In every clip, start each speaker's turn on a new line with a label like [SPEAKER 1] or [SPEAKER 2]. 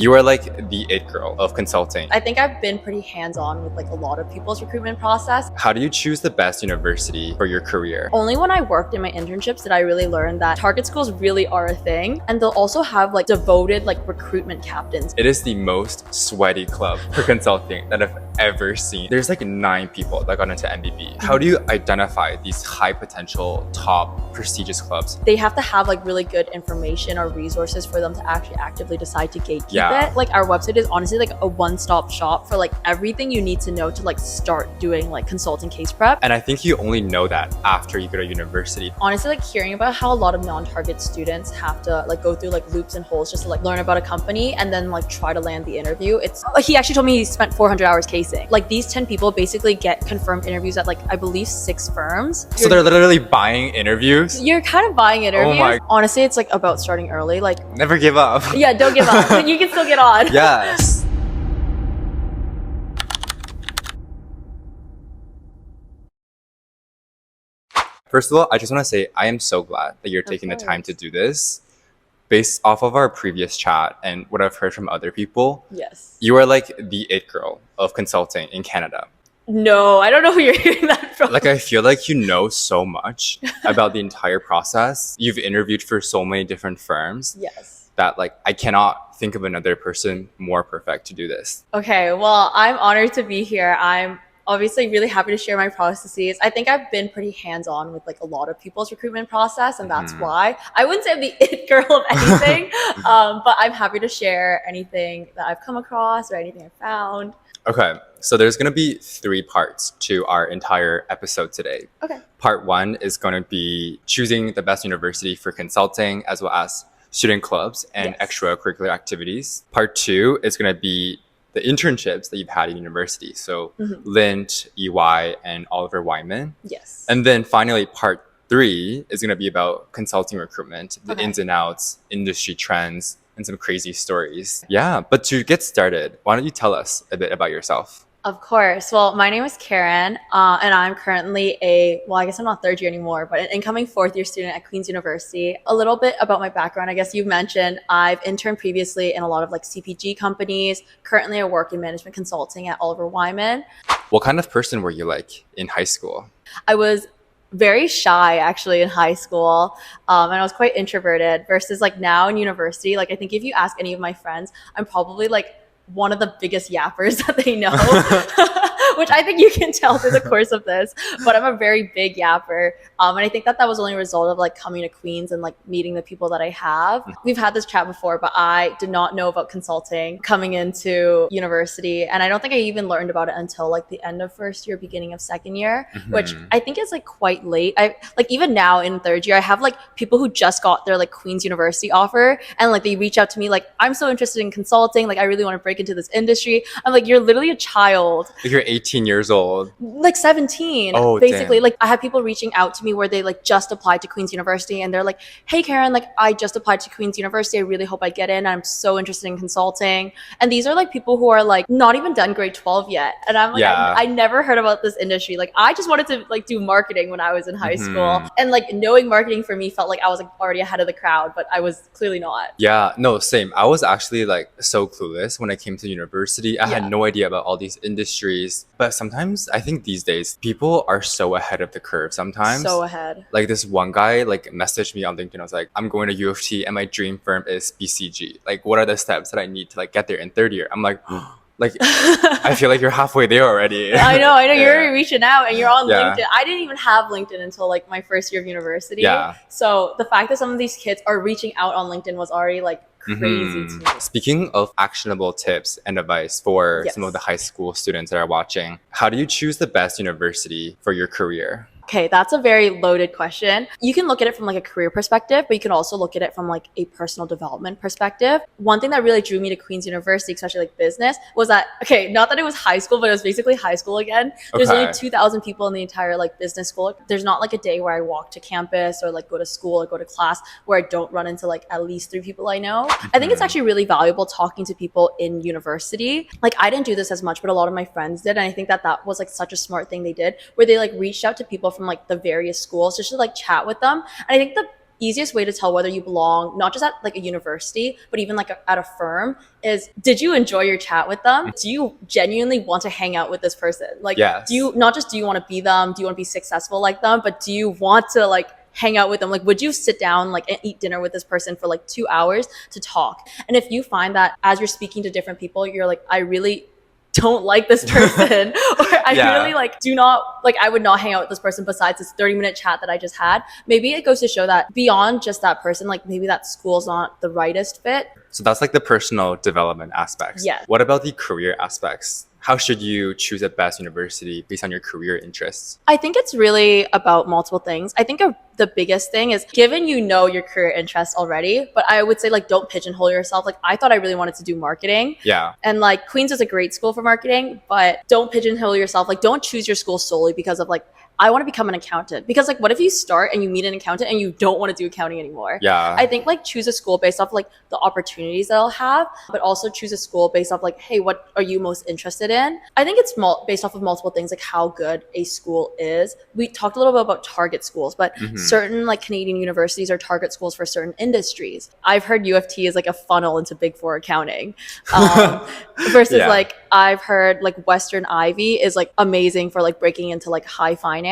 [SPEAKER 1] You are like the it girl of consulting.
[SPEAKER 2] I think I've been pretty hands-on with like a lot of people's recruitment process.
[SPEAKER 1] How do you choose the best university for your career?
[SPEAKER 2] Only when I worked in my internships did I really learn that target schools really are a thing, and they'll also have like devoted like recruitment captains.
[SPEAKER 1] It is the most sweaty club for consulting that I've ever seen. There's like 9 people that got into MBB. How do you identify these high potential, top, prestigious clubs?
[SPEAKER 2] They have to have like really good information or resources for them to actually actively decide to gatekeep it. Like our website is honestly like a one-stop shop for like everything you need to know to like start doing like consulting case prep.
[SPEAKER 1] And I think you only know that after you go to university.
[SPEAKER 2] Honestly, like hearing about how a lot of non-target students have to like go through like loops and holes just to like learn about a company and then like try to land the interview. He actually told me he spent 400 hours casing. Like these 10 people basically get confirmed interviews at like I believe 6 firms.
[SPEAKER 1] So they're literally buying interviews?
[SPEAKER 2] You're kind of buying interviews.
[SPEAKER 1] Oh my.
[SPEAKER 2] Honestly, it's like about starting early. Like
[SPEAKER 1] never give up.
[SPEAKER 2] Yeah, don't give up. You can still get on.
[SPEAKER 1] Yes. First of all, I just want to say I am so glad that you're taking the time to do this. Based off of our previous chat and what I've heard from other people,
[SPEAKER 2] yes,
[SPEAKER 1] you are like the it girl of consulting in Canada.
[SPEAKER 2] No, I don't know who you're hearing that from.
[SPEAKER 1] Like, I feel like you know so much about the entire process. You've interviewed for so many different firms.
[SPEAKER 2] Yes.
[SPEAKER 1] That like I cannot think of another person more perfect to do this.
[SPEAKER 2] Okay, well, I'm honored to be here. I'm obviously really happy to share my processes. I think I've been pretty hands-on with like a lot of people's recruitment process, and that's why I wouldn't say I'm the it girl of anything, but I'm happy to share anything that I've come across or anything I've found.
[SPEAKER 1] Okay, so there's going to be 3 parts to our entire episode today.
[SPEAKER 2] Okay.
[SPEAKER 1] Part 1 is going to be choosing the best university for consulting, as well as student clubs and extracurricular activities. Part 2 is going to be the internships that you've had in university. So Leland, EY, and Oliver Wyman.
[SPEAKER 2] Yes.
[SPEAKER 1] And then finally, part 3 is going to be about consulting recruitment, the ins and outs, industry trends, and some crazy stories. Yeah, but to get started, why don't you tell us a bit about yourself?
[SPEAKER 2] Of course. Well, my name is Karen, and I'm currently I guess I'm not third year anymore, but an incoming 4th year student at Queen's University. A little bit about my background. I guess you've mentioned I've interned previously in a lot of like CPG companies. Currently, I work in management consulting at Oliver Wyman.
[SPEAKER 1] What kind of person were you like in high school?
[SPEAKER 2] I was very shy actually in high school, and I was quite introverted versus like now in university. Like I think if you ask any of my friends, I'm probably like one of the biggest yappers that they know, which I think you can tell through the course of this, but I'm a very big yapper. And I think that was only a result of like coming to Queens and like meeting the people that I have. We've had this chat before, but I did not know about consulting coming into university. And I don't think I even learned about it until like the end of 1st year, beginning of 2nd year, which I think is like quite late. I like even now in 3rd year, I have like people who just got their like Queen's University offer and like they reach out to me like, I'm so interested in consulting. Like I really want to break into this industry. I'm like, you're literally a child.
[SPEAKER 1] Like you're 18 years old.
[SPEAKER 2] Like 17.
[SPEAKER 1] Oh,
[SPEAKER 2] basically.
[SPEAKER 1] damn.
[SPEAKER 2] Like I have people reaching out to me where they like just applied to Queen's University and they're like, hey Karen, like I just applied to Queen's University. I really hope I get in. I'm so interested in consulting. And these are like people who are like not even done grade 12 yet. And I'm like, I never heard about this industry. Like I just wanted to like do marketing when I was in high school. And like knowing marketing for me felt like I was like already ahead of the crowd, but I was clearly not.
[SPEAKER 1] Yeah, no, same. I was actually like so clueless when I came to university. I had no idea about all these industries. But sometimes I think these days people are so ahead of the curve sometimes.
[SPEAKER 2] So ahead.
[SPEAKER 1] Like this one guy like messaged me on LinkedIn. I was like, I'm going to U of T and my dream firm is BCG. Like what are the steps that I need to like get there in 3rd year? I'm like, like I feel like you're halfway there already.
[SPEAKER 2] I know. You're already reaching out and you're on LinkedIn. I didn't even have LinkedIn until like my 1st year of university. So the fact that some of these kids are reaching out on LinkedIn was already like crazy to me.
[SPEAKER 1] Speaking of actionable tips and advice for some of the high school students that are watching, how do you choose the best university for your career?
[SPEAKER 2] Okay, that's a very loaded question. You can look at it from like a career perspective, but you can also look at it from like a personal development perspective. One thing that really drew me to Queen's University, especially like business, was that, okay, not that it was high school, but it was basically high school again. There's only 2,000 people in the entire like business school. There's not like a day where I walk to campus or like go to school or go to class where I don't run into like at least 3 people I know. I think it's actually really valuable talking to people in university. Like I didn't do this as much, but a lot of my friends did. And I think that was like such a smart thing they did, where they like reached out to people from like the various schools just to like chat with them. And I think the easiest way to tell whether you belong, not just at like a university, but even like at a firm, is did you enjoy your chat with them? Do you genuinely want to hang out with this person? Like,
[SPEAKER 1] Yes.
[SPEAKER 2] do you not just do you want to be them? Do you want to be successful like them? But do you want to like hang out with them? Like, would you sit down like and eat dinner with this person for like 2 hours to talk? And if you find that as you're speaking to different people, you're like, I really don't like this person, or I really like do not like, I would not hang out with this person besides this 30-minute chat that I just had, maybe it goes to show that beyond just that person, like maybe that school's not the rightest fit.
[SPEAKER 1] So that's like the personal development aspects.
[SPEAKER 2] Yeah.
[SPEAKER 1] What about the career aspects? How should you choose the best university based on your career interests?
[SPEAKER 2] I think it's really about multiple things. I think the biggest thing is, given you know your career interests already, but I would say like don't pigeonhole yourself. Like I thought I really wanted to do marketing.
[SPEAKER 1] Yeah.
[SPEAKER 2] And like Queens is a great school for marketing, but don't pigeonhole yourself. Like don't choose your school solely because of like, I want to become an accountant. Because like what if you start and you meet an accountant and you don't want to do accounting anymore?
[SPEAKER 1] Yeah.
[SPEAKER 2] I think like choose a school based off like the opportunities that I'll have, but also choose a school based off like, hey, what are you most interested in? I think it's based off of multiple things, like how good a school is. We talked a little bit about target schools, but certain like Canadian universities are target schools for certain industries. I've heard U of T is like a funnel into Big Four accounting, versus like I've heard like Western Ivy is like amazing for like breaking into like high finance.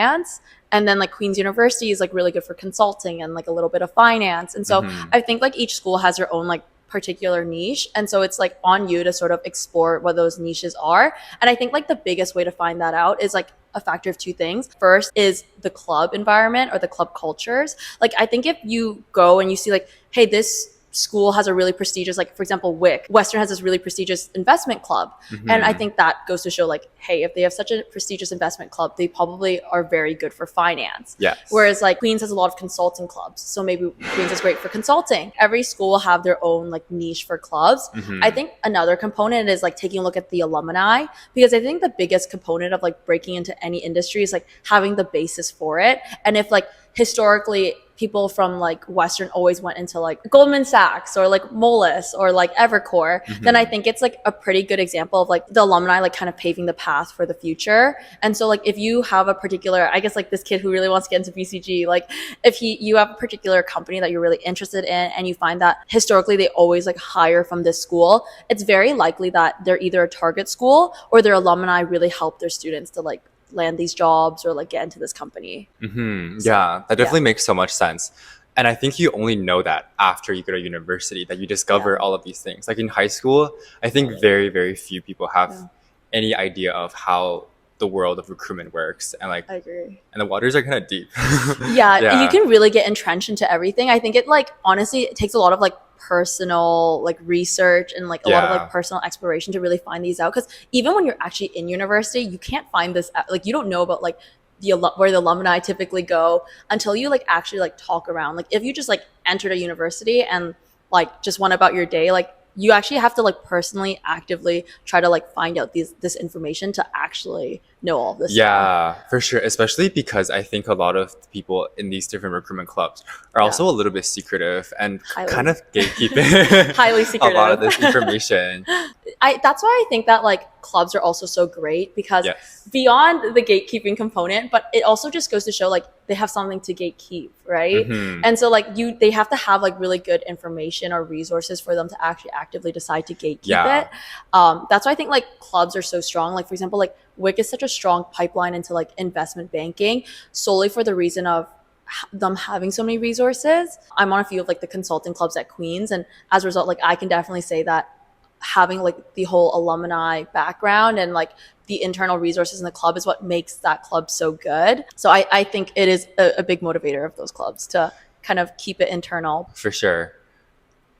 [SPEAKER 2] And then like Queen's University is like really good for consulting and like a little bit of finance. And so I think like each school has their own like particular niche. And so it's like on you to sort of explore what those niches are. And I think like the biggest way to find that out is like a factor of two things. First is the club environment or the club cultures. Like I think if you go and you see like, hey, this school has a really prestigious, like for example, Western has this really prestigious investment club. And I think that goes to show like, hey, if they have such a prestigious investment club, they probably are very good for finance.
[SPEAKER 1] Yes.
[SPEAKER 2] Whereas like Queens has a lot of consulting clubs. So maybe Queens is great for consulting. Every school will have their own like niche for clubs. I think another component is like taking a look at the alumni, because I think the biggest component of like breaking into any industry is like having the basis for it. And if like historically people from like Western always went into like Goldman Sachs or like Moelis or like Evercore, then I think it's like a pretty good example of like the alumni like kind of paving the path for the future. And so like if you have a particular, I guess like this kid who really wants to get into BCG, like if you have a particular company that you're really interested in and you find that historically they always like hire from this school, it's very likely that they're either a target school or their alumni really help their students to like land these jobs or like get into this company.
[SPEAKER 1] Yeah, that definitely makes so much sense. And I think you only know that after you go to university, that you discover all of these things. Like in high school, I think very, very few people have any idea of how the world of recruitment works. And like,
[SPEAKER 2] I agree.
[SPEAKER 1] And the waters are kind of deep.
[SPEAKER 2] Yeah, you can really get entrenched into everything. I think it like, honestly, it takes a lot of like personal like research and like a lot of like personal exploration to really find these out, because even when you're actually in university, you can't find this like, you don't know about like where the alumni typically go until you like actually like talk around. Like if you just like entered a university and like just went about your day, like you actually have to like personally actively try to like find out this information to actually know all this stuff.
[SPEAKER 1] For sure, especially because I think a lot of people in these different recruitment clubs are also a little bit secretive and kind of gatekeeping
[SPEAKER 2] highly secretive
[SPEAKER 1] a lot of this information.
[SPEAKER 2] That's why I think that like clubs are also so great, because beyond the gatekeeping component, but it also just goes to show like they have something to gatekeep, right? And so like they have to have like really good information or resources for them to actually actively decide to gatekeep it. That's why I think like clubs are so strong. Like for example, like WIC is such a strong pipeline into like investment banking solely for the reason of them having so many resources. I'm on a few of like the consulting clubs at Queens, and as a result, like I can definitely say that having like the whole alumni background and like the internal resources in the club is what makes that club so good. So I think it is a big motivator of those clubs to kind of keep it internal.
[SPEAKER 1] For sure.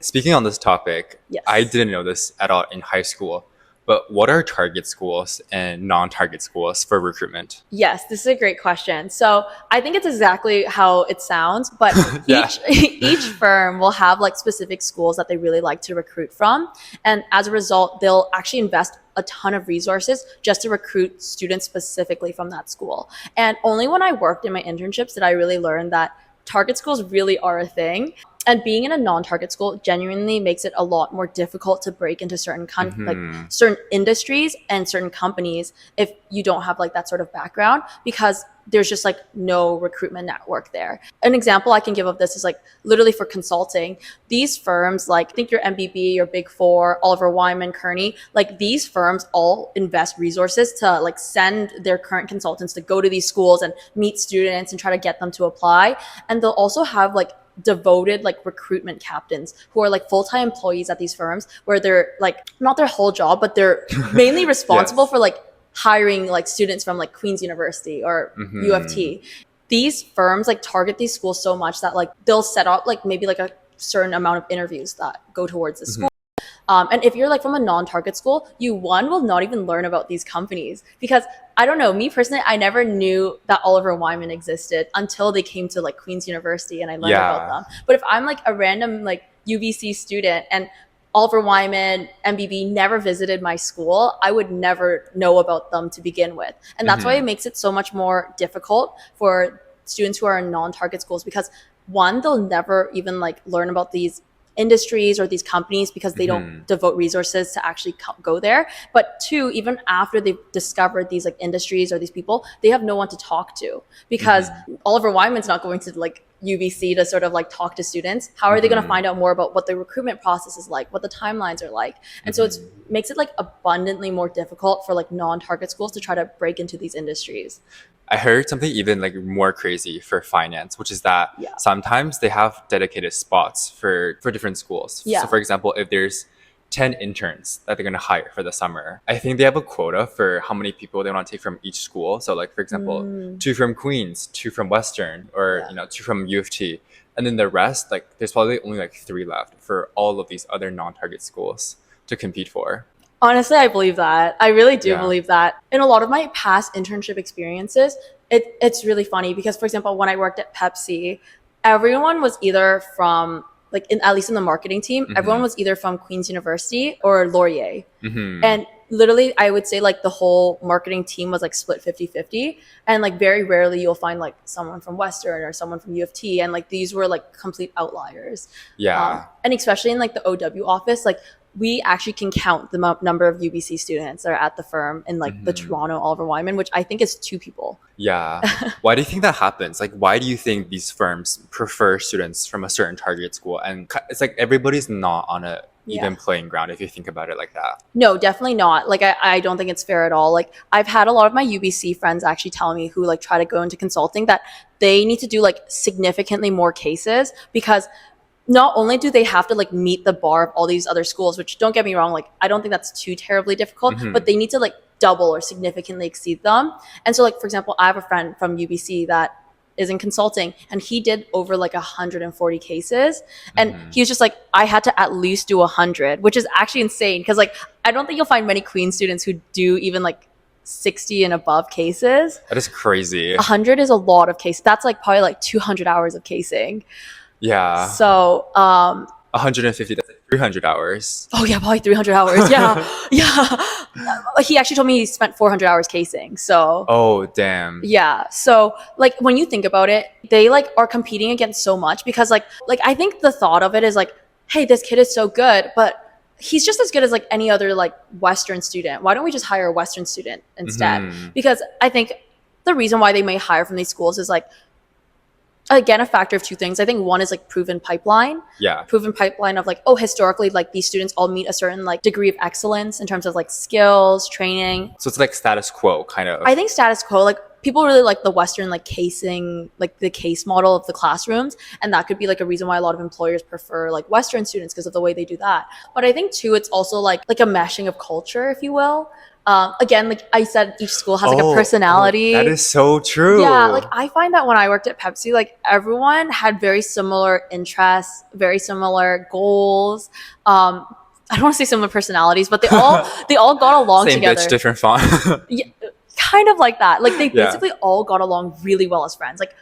[SPEAKER 1] Speaking on this topic, I didn't know this at all in high school, but what are target schools and non-target schools for recruitment?
[SPEAKER 2] Yes, this is a great question. So I think it's exactly how it sounds, but each firm will have like specific schools that they really like to recruit from. And as a result, they'll actually invest a ton of resources just to recruit students specifically from that school. And only when I worked in my internships did I really learn that target schools really are a thing. And being in a non-target school genuinely makes it a lot more difficult to break into certain like certain industries and certain companies if you don't have like that sort of background, because there's just like no recruitment network there. An example I can give of this is like literally for consulting. These firms, like I think your MBB, your Big Four, Oliver Wyman, Kearney, like these firms all invest resources to like send their current consultants to go to these schools and meet students and try to get them to apply. And they'll also have like devoted like recruitment captains who are like full-time employees at these firms where they're like not their whole job, but they're mainly responsible
[SPEAKER 1] Yes.
[SPEAKER 2] for like hiring like students from like Queen's University or U of T. These firms like target these schools so much that like they'll set up like maybe like a certain amount of interviews that go towards the school. And if you're like from a non-target school, you will not even learn about these companies because I don't know, me personally, I never knew that Oliver Wyman existed until they came to like Queen's University and I learned about them. But if I'm like a random like UBC student and Oliver Wyman, MBB never visited my school, I would never know about them to begin with. And that's why it makes it so much more difficult for students who are in non-target schools because one, they'll never even like learn about these industries or these companies because they don't devote resources to actually go there. But two, even after they've discovered these like industries or these people, they have no one to talk to because Oliver Wyman's not going to like UBC to sort of like talk to students. How are they going to find out more about what the recruitment process is like, what the timelines are like? And so it makes it like abundantly more difficult for like non-target schools to try to break into these industries.
[SPEAKER 1] I heard something even like more crazy for finance, which is that sometimes they have dedicated spots for different schools. So for example, if there's 10 interns that they're going to hire for the summer, I think they have a quota for how many people they want to take from each school. So like, for example, 2 from Queens, 2 from Western, or, 2 from U of T. And then the rest, like there's probably only like 3 left for all of these other non-target schools to compete for.
[SPEAKER 2] Honestly, I believe that. I really do believe that. In a lot of my past internship experiences, it's really funny because, for example, when I worked at Pepsi, everyone was either from, like, at least in the marketing team, everyone was either from Queen's University or Laurier. And literally, I would say, like, the whole marketing team was, like, split 50-50. And, like, very rarely you'll find, like, someone from Western or someone from U of T. And, like, these were, like, complete outliers. And especially in, like, the OW office, like, we actually can count the number of UBC students that are at the firm in like the Toronto Oliver Wyman, which I think is 2 people.
[SPEAKER 1] Why do you think that happens? Like, why do you think these firms prefer students from a certain target school? And it's like everybody's not on a even playing ground if you think about it like that.
[SPEAKER 2] No, definitely not. Like, I don't think it's fair at all. Like, I've had a lot of my UBC friends actually tell me who like try to go into consulting that they need to do like significantly more cases because not only do they have to like meet the bar of all these other schools, which don't get me wrong, like I don't think that's too terribly difficult, but they need to like double or significantly exceed them. And so like, for example, I have a friend from UBC that is in consulting and he did over like 140 cases. And he was just like, I had to at least do 100, which is actually insane. Cause like, I don't think you'll find many Queen students who do even like 60 and above cases.
[SPEAKER 1] That is crazy.
[SPEAKER 2] 100 is a lot of cases. That's like probably like 200 hours of casing. So
[SPEAKER 1] 150, that's like 300 hours.
[SPEAKER 2] Oh yeah, probably 300 hours. He actually told me he spent 400 hours casing. So
[SPEAKER 1] oh damn.
[SPEAKER 2] So like when you think about it, they like are competing against so much because like I think the thought of it is like, hey, this kid is so good, but he's just as good as like any other like Western student. Why don't we just hire a Western student instead? Because I think the reason why they may hire from these schools is like, again, a factor of 2 things. I think one is like proven pipeline. Proven pipeline of like, oh, historically, like these students all meet a certain like degree of excellence in terms of like skills, training.
[SPEAKER 1] So it's like status quo kind of.
[SPEAKER 2] I think status quo, like people really like the Western like casing, like the case model of the classrooms. And that could be like a reason why a lot of employers prefer like Western students because of the way they do that. But I think too, it's also like a meshing of culture, if you will. Again, like I said, each school has like a personality.
[SPEAKER 1] That is so true.
[SPEAKER 2] Like I find that when I worked at Pepsi, like everyone had very similar interests, very similar goals. I don't want to say similar personalities, but they all got along
[SPEAKER 1] Same
[SPEAKER 2] together.
[SPEAKER 1] Bitch, different font.
[SPEAKER 2] Kind of like that. Like they basically all got along really well as friends. Like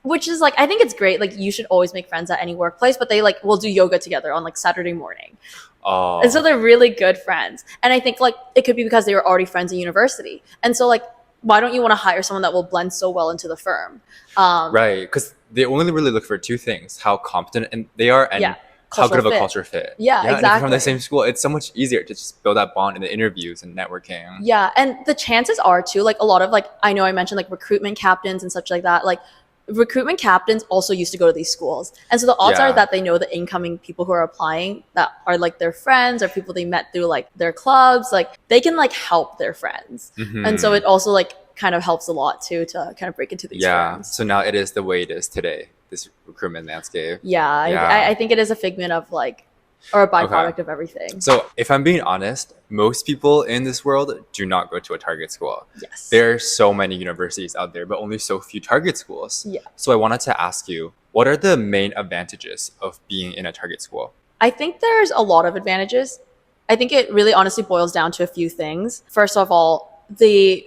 [SPEAKER 2] which is like, I think it's great. Like you should always make friends at any workplace, but they like will do yoga together on like Saturday morning. And so they're really good friends. And I think like it could be because they were already friends in university. And so like, why don't you want to hire someone that will blend so well into the firm?
[SPEAKER 1] Right. Because they only really look for 2 things, how competent and they are and how good of a
[SPEAKER 2] fit.
[SPEAKER 1] culture fit.
[SPEAKER 2] Yeah,
[SPEAKER 1] And if you're from the
[SPEAKER 2] exactly.
[SPEAKER 1] same school, it's so much easier to just build that bond in the interviews and networking.
[SPEAKER 2] Yeah, and the chances are too, like a lot of like I know I mentioned like recruitment captains and such like that. Like recruitment captains also used to go to these schools, and so the odds are
[SPEAKER 1] Yeah.
[SPEAKER 2] that they know the incoming people who are applying that are like their friends or people they met through like their clubs. Like they can like help their friends, and so
[SPEAKER 1] Mhm.
[SPEAKER 2] it also like kind of helps a lot too to kind of break into these
[SPEAKER 1] Yeah.
[SPEAKER 2] firms.
[SPEAKER 1] So now it is the way it is today, this recruitment landscape.
[SPEAKER 2] Yeah,
[SPEAKER 1] Yeah.
[SPEAKER 2] I think it is a figment of like or a
[SPEAKER 1] Okay.
[SPEAKER 2] byproduct of everything.
[SPEAKER 1] So if I'm being honest, most people in this world do not go to a target school.
[SPEAKER 2] Yes.
[SPEAKER 1] There are so many universities out there, but only so few target schools.
[SPEAKER 2] Yeah.
[SPEAKER 1] So I wanted to ask you, what are the main advantages of being in a target school?
[SPEAKER 2] I think there's a lot of advantages. I think it really honestly boils down to a few things. First of all, the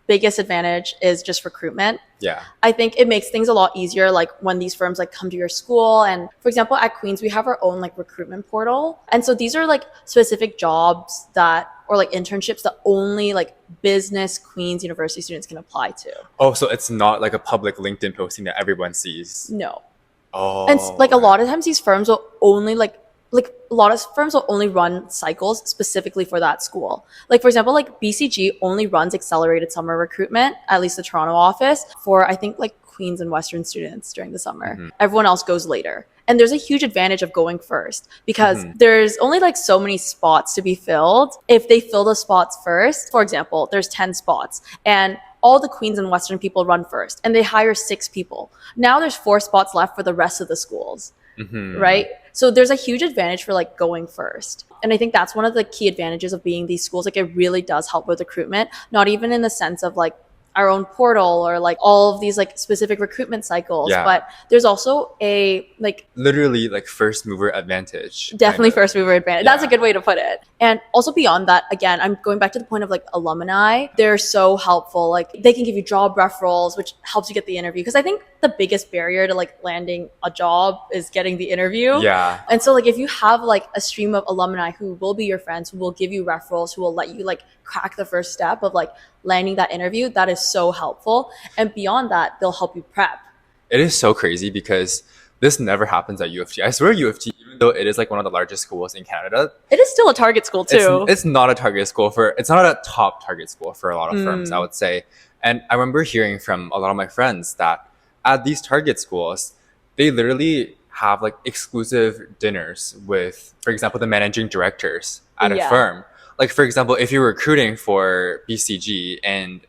[SPEAKER 2] biggest advantage is just recruitment.
[SPEAKER 1] Yeah.
[SPEAKER 2] I think it makes things a lot easier like when these firms like come to your school. And for example, at Queen's, we have our own like recruitment portal. And so these are like specific jobs that or like internships that only like business Queen's University students can apply to.
[SPEAKER 1] Oh, so it's not like a public LinkedIn posting that everyone sees.
[SPEAKER 2] No.
[SPEAKER 1] Oh.
[SPEAKER 2] And like a lot of times these firms will only like a lot of firms will only run cycles specifically for that school. Like for example, like BCG only runs accelerated summer recruitment, at least the Toronto office, for I think like Queens and Western students during the summer.
[SPEAKER 1] Mhm.
[SPEAKER 2] Everyone else goes later. And there's a huge advantage of going first because
[SPEAKER 1] Mhm.
[SPEAKER 2] there's only like so many spots to be filled. If they fill the spots first, for example, there's 10 spots and all the Queens and Western people run first and they hire 6 people. Now there's 4 spots left for the rest of the schools.
[SPEAKER 1] Mhm.
[SPEAKER 2] Right? So there's a huge advantage for like going first. And I think that's one of the key advantages of being these schools. Like it really does help with recruitment, not even in the sense of like our own portal or like all of these like specific recruitment cycles,
[SPEAKER 1] Yeah.
[SPEAKER 2] but there's also a like
[SPEAKER 1] Literally like first mover advantage.
[SPEAKER 2] definitely
[SPEAKER 1] kind of.
[SPEAKER 2] first mover advantage. That's a
[SPEAKER 1] Yeah.
[SPEAKER 2] good way to put it. And also beyond that, again, I'm going back to the point of like alumni. They're so helpful. Like they can give you job referrals, which helps you get the interview. Because I think the biggest barrier to like landing a job is getting the interview.
[SPEAKER 1] Yeah.
[SPEAKER 2] And so like if you have like a stream of alumni who will be your friends, who will give you referrals, who will let you like crack the first step of like landing that interview, that is so helpful. And beyond that, they'll help you prep.
[SPEAKER 1] It is so crazy because this never happens at U of T. I swear U of T, even though it is like one of the largest schools in Canada,
[SPEAKER 2] It is still a target school too.
[SPEAKER 1] it's not a target school it's not a top target school for a lot of firms, I would say. And I remember hearing from a lot of my friends that at these target schools, they literally have like exclusive dinners with, for example, the managing directors at a
[SPEAKER 2] Yeah.
[SPEAKER 1] firm. Like, for example, if you're recruiting for BCG and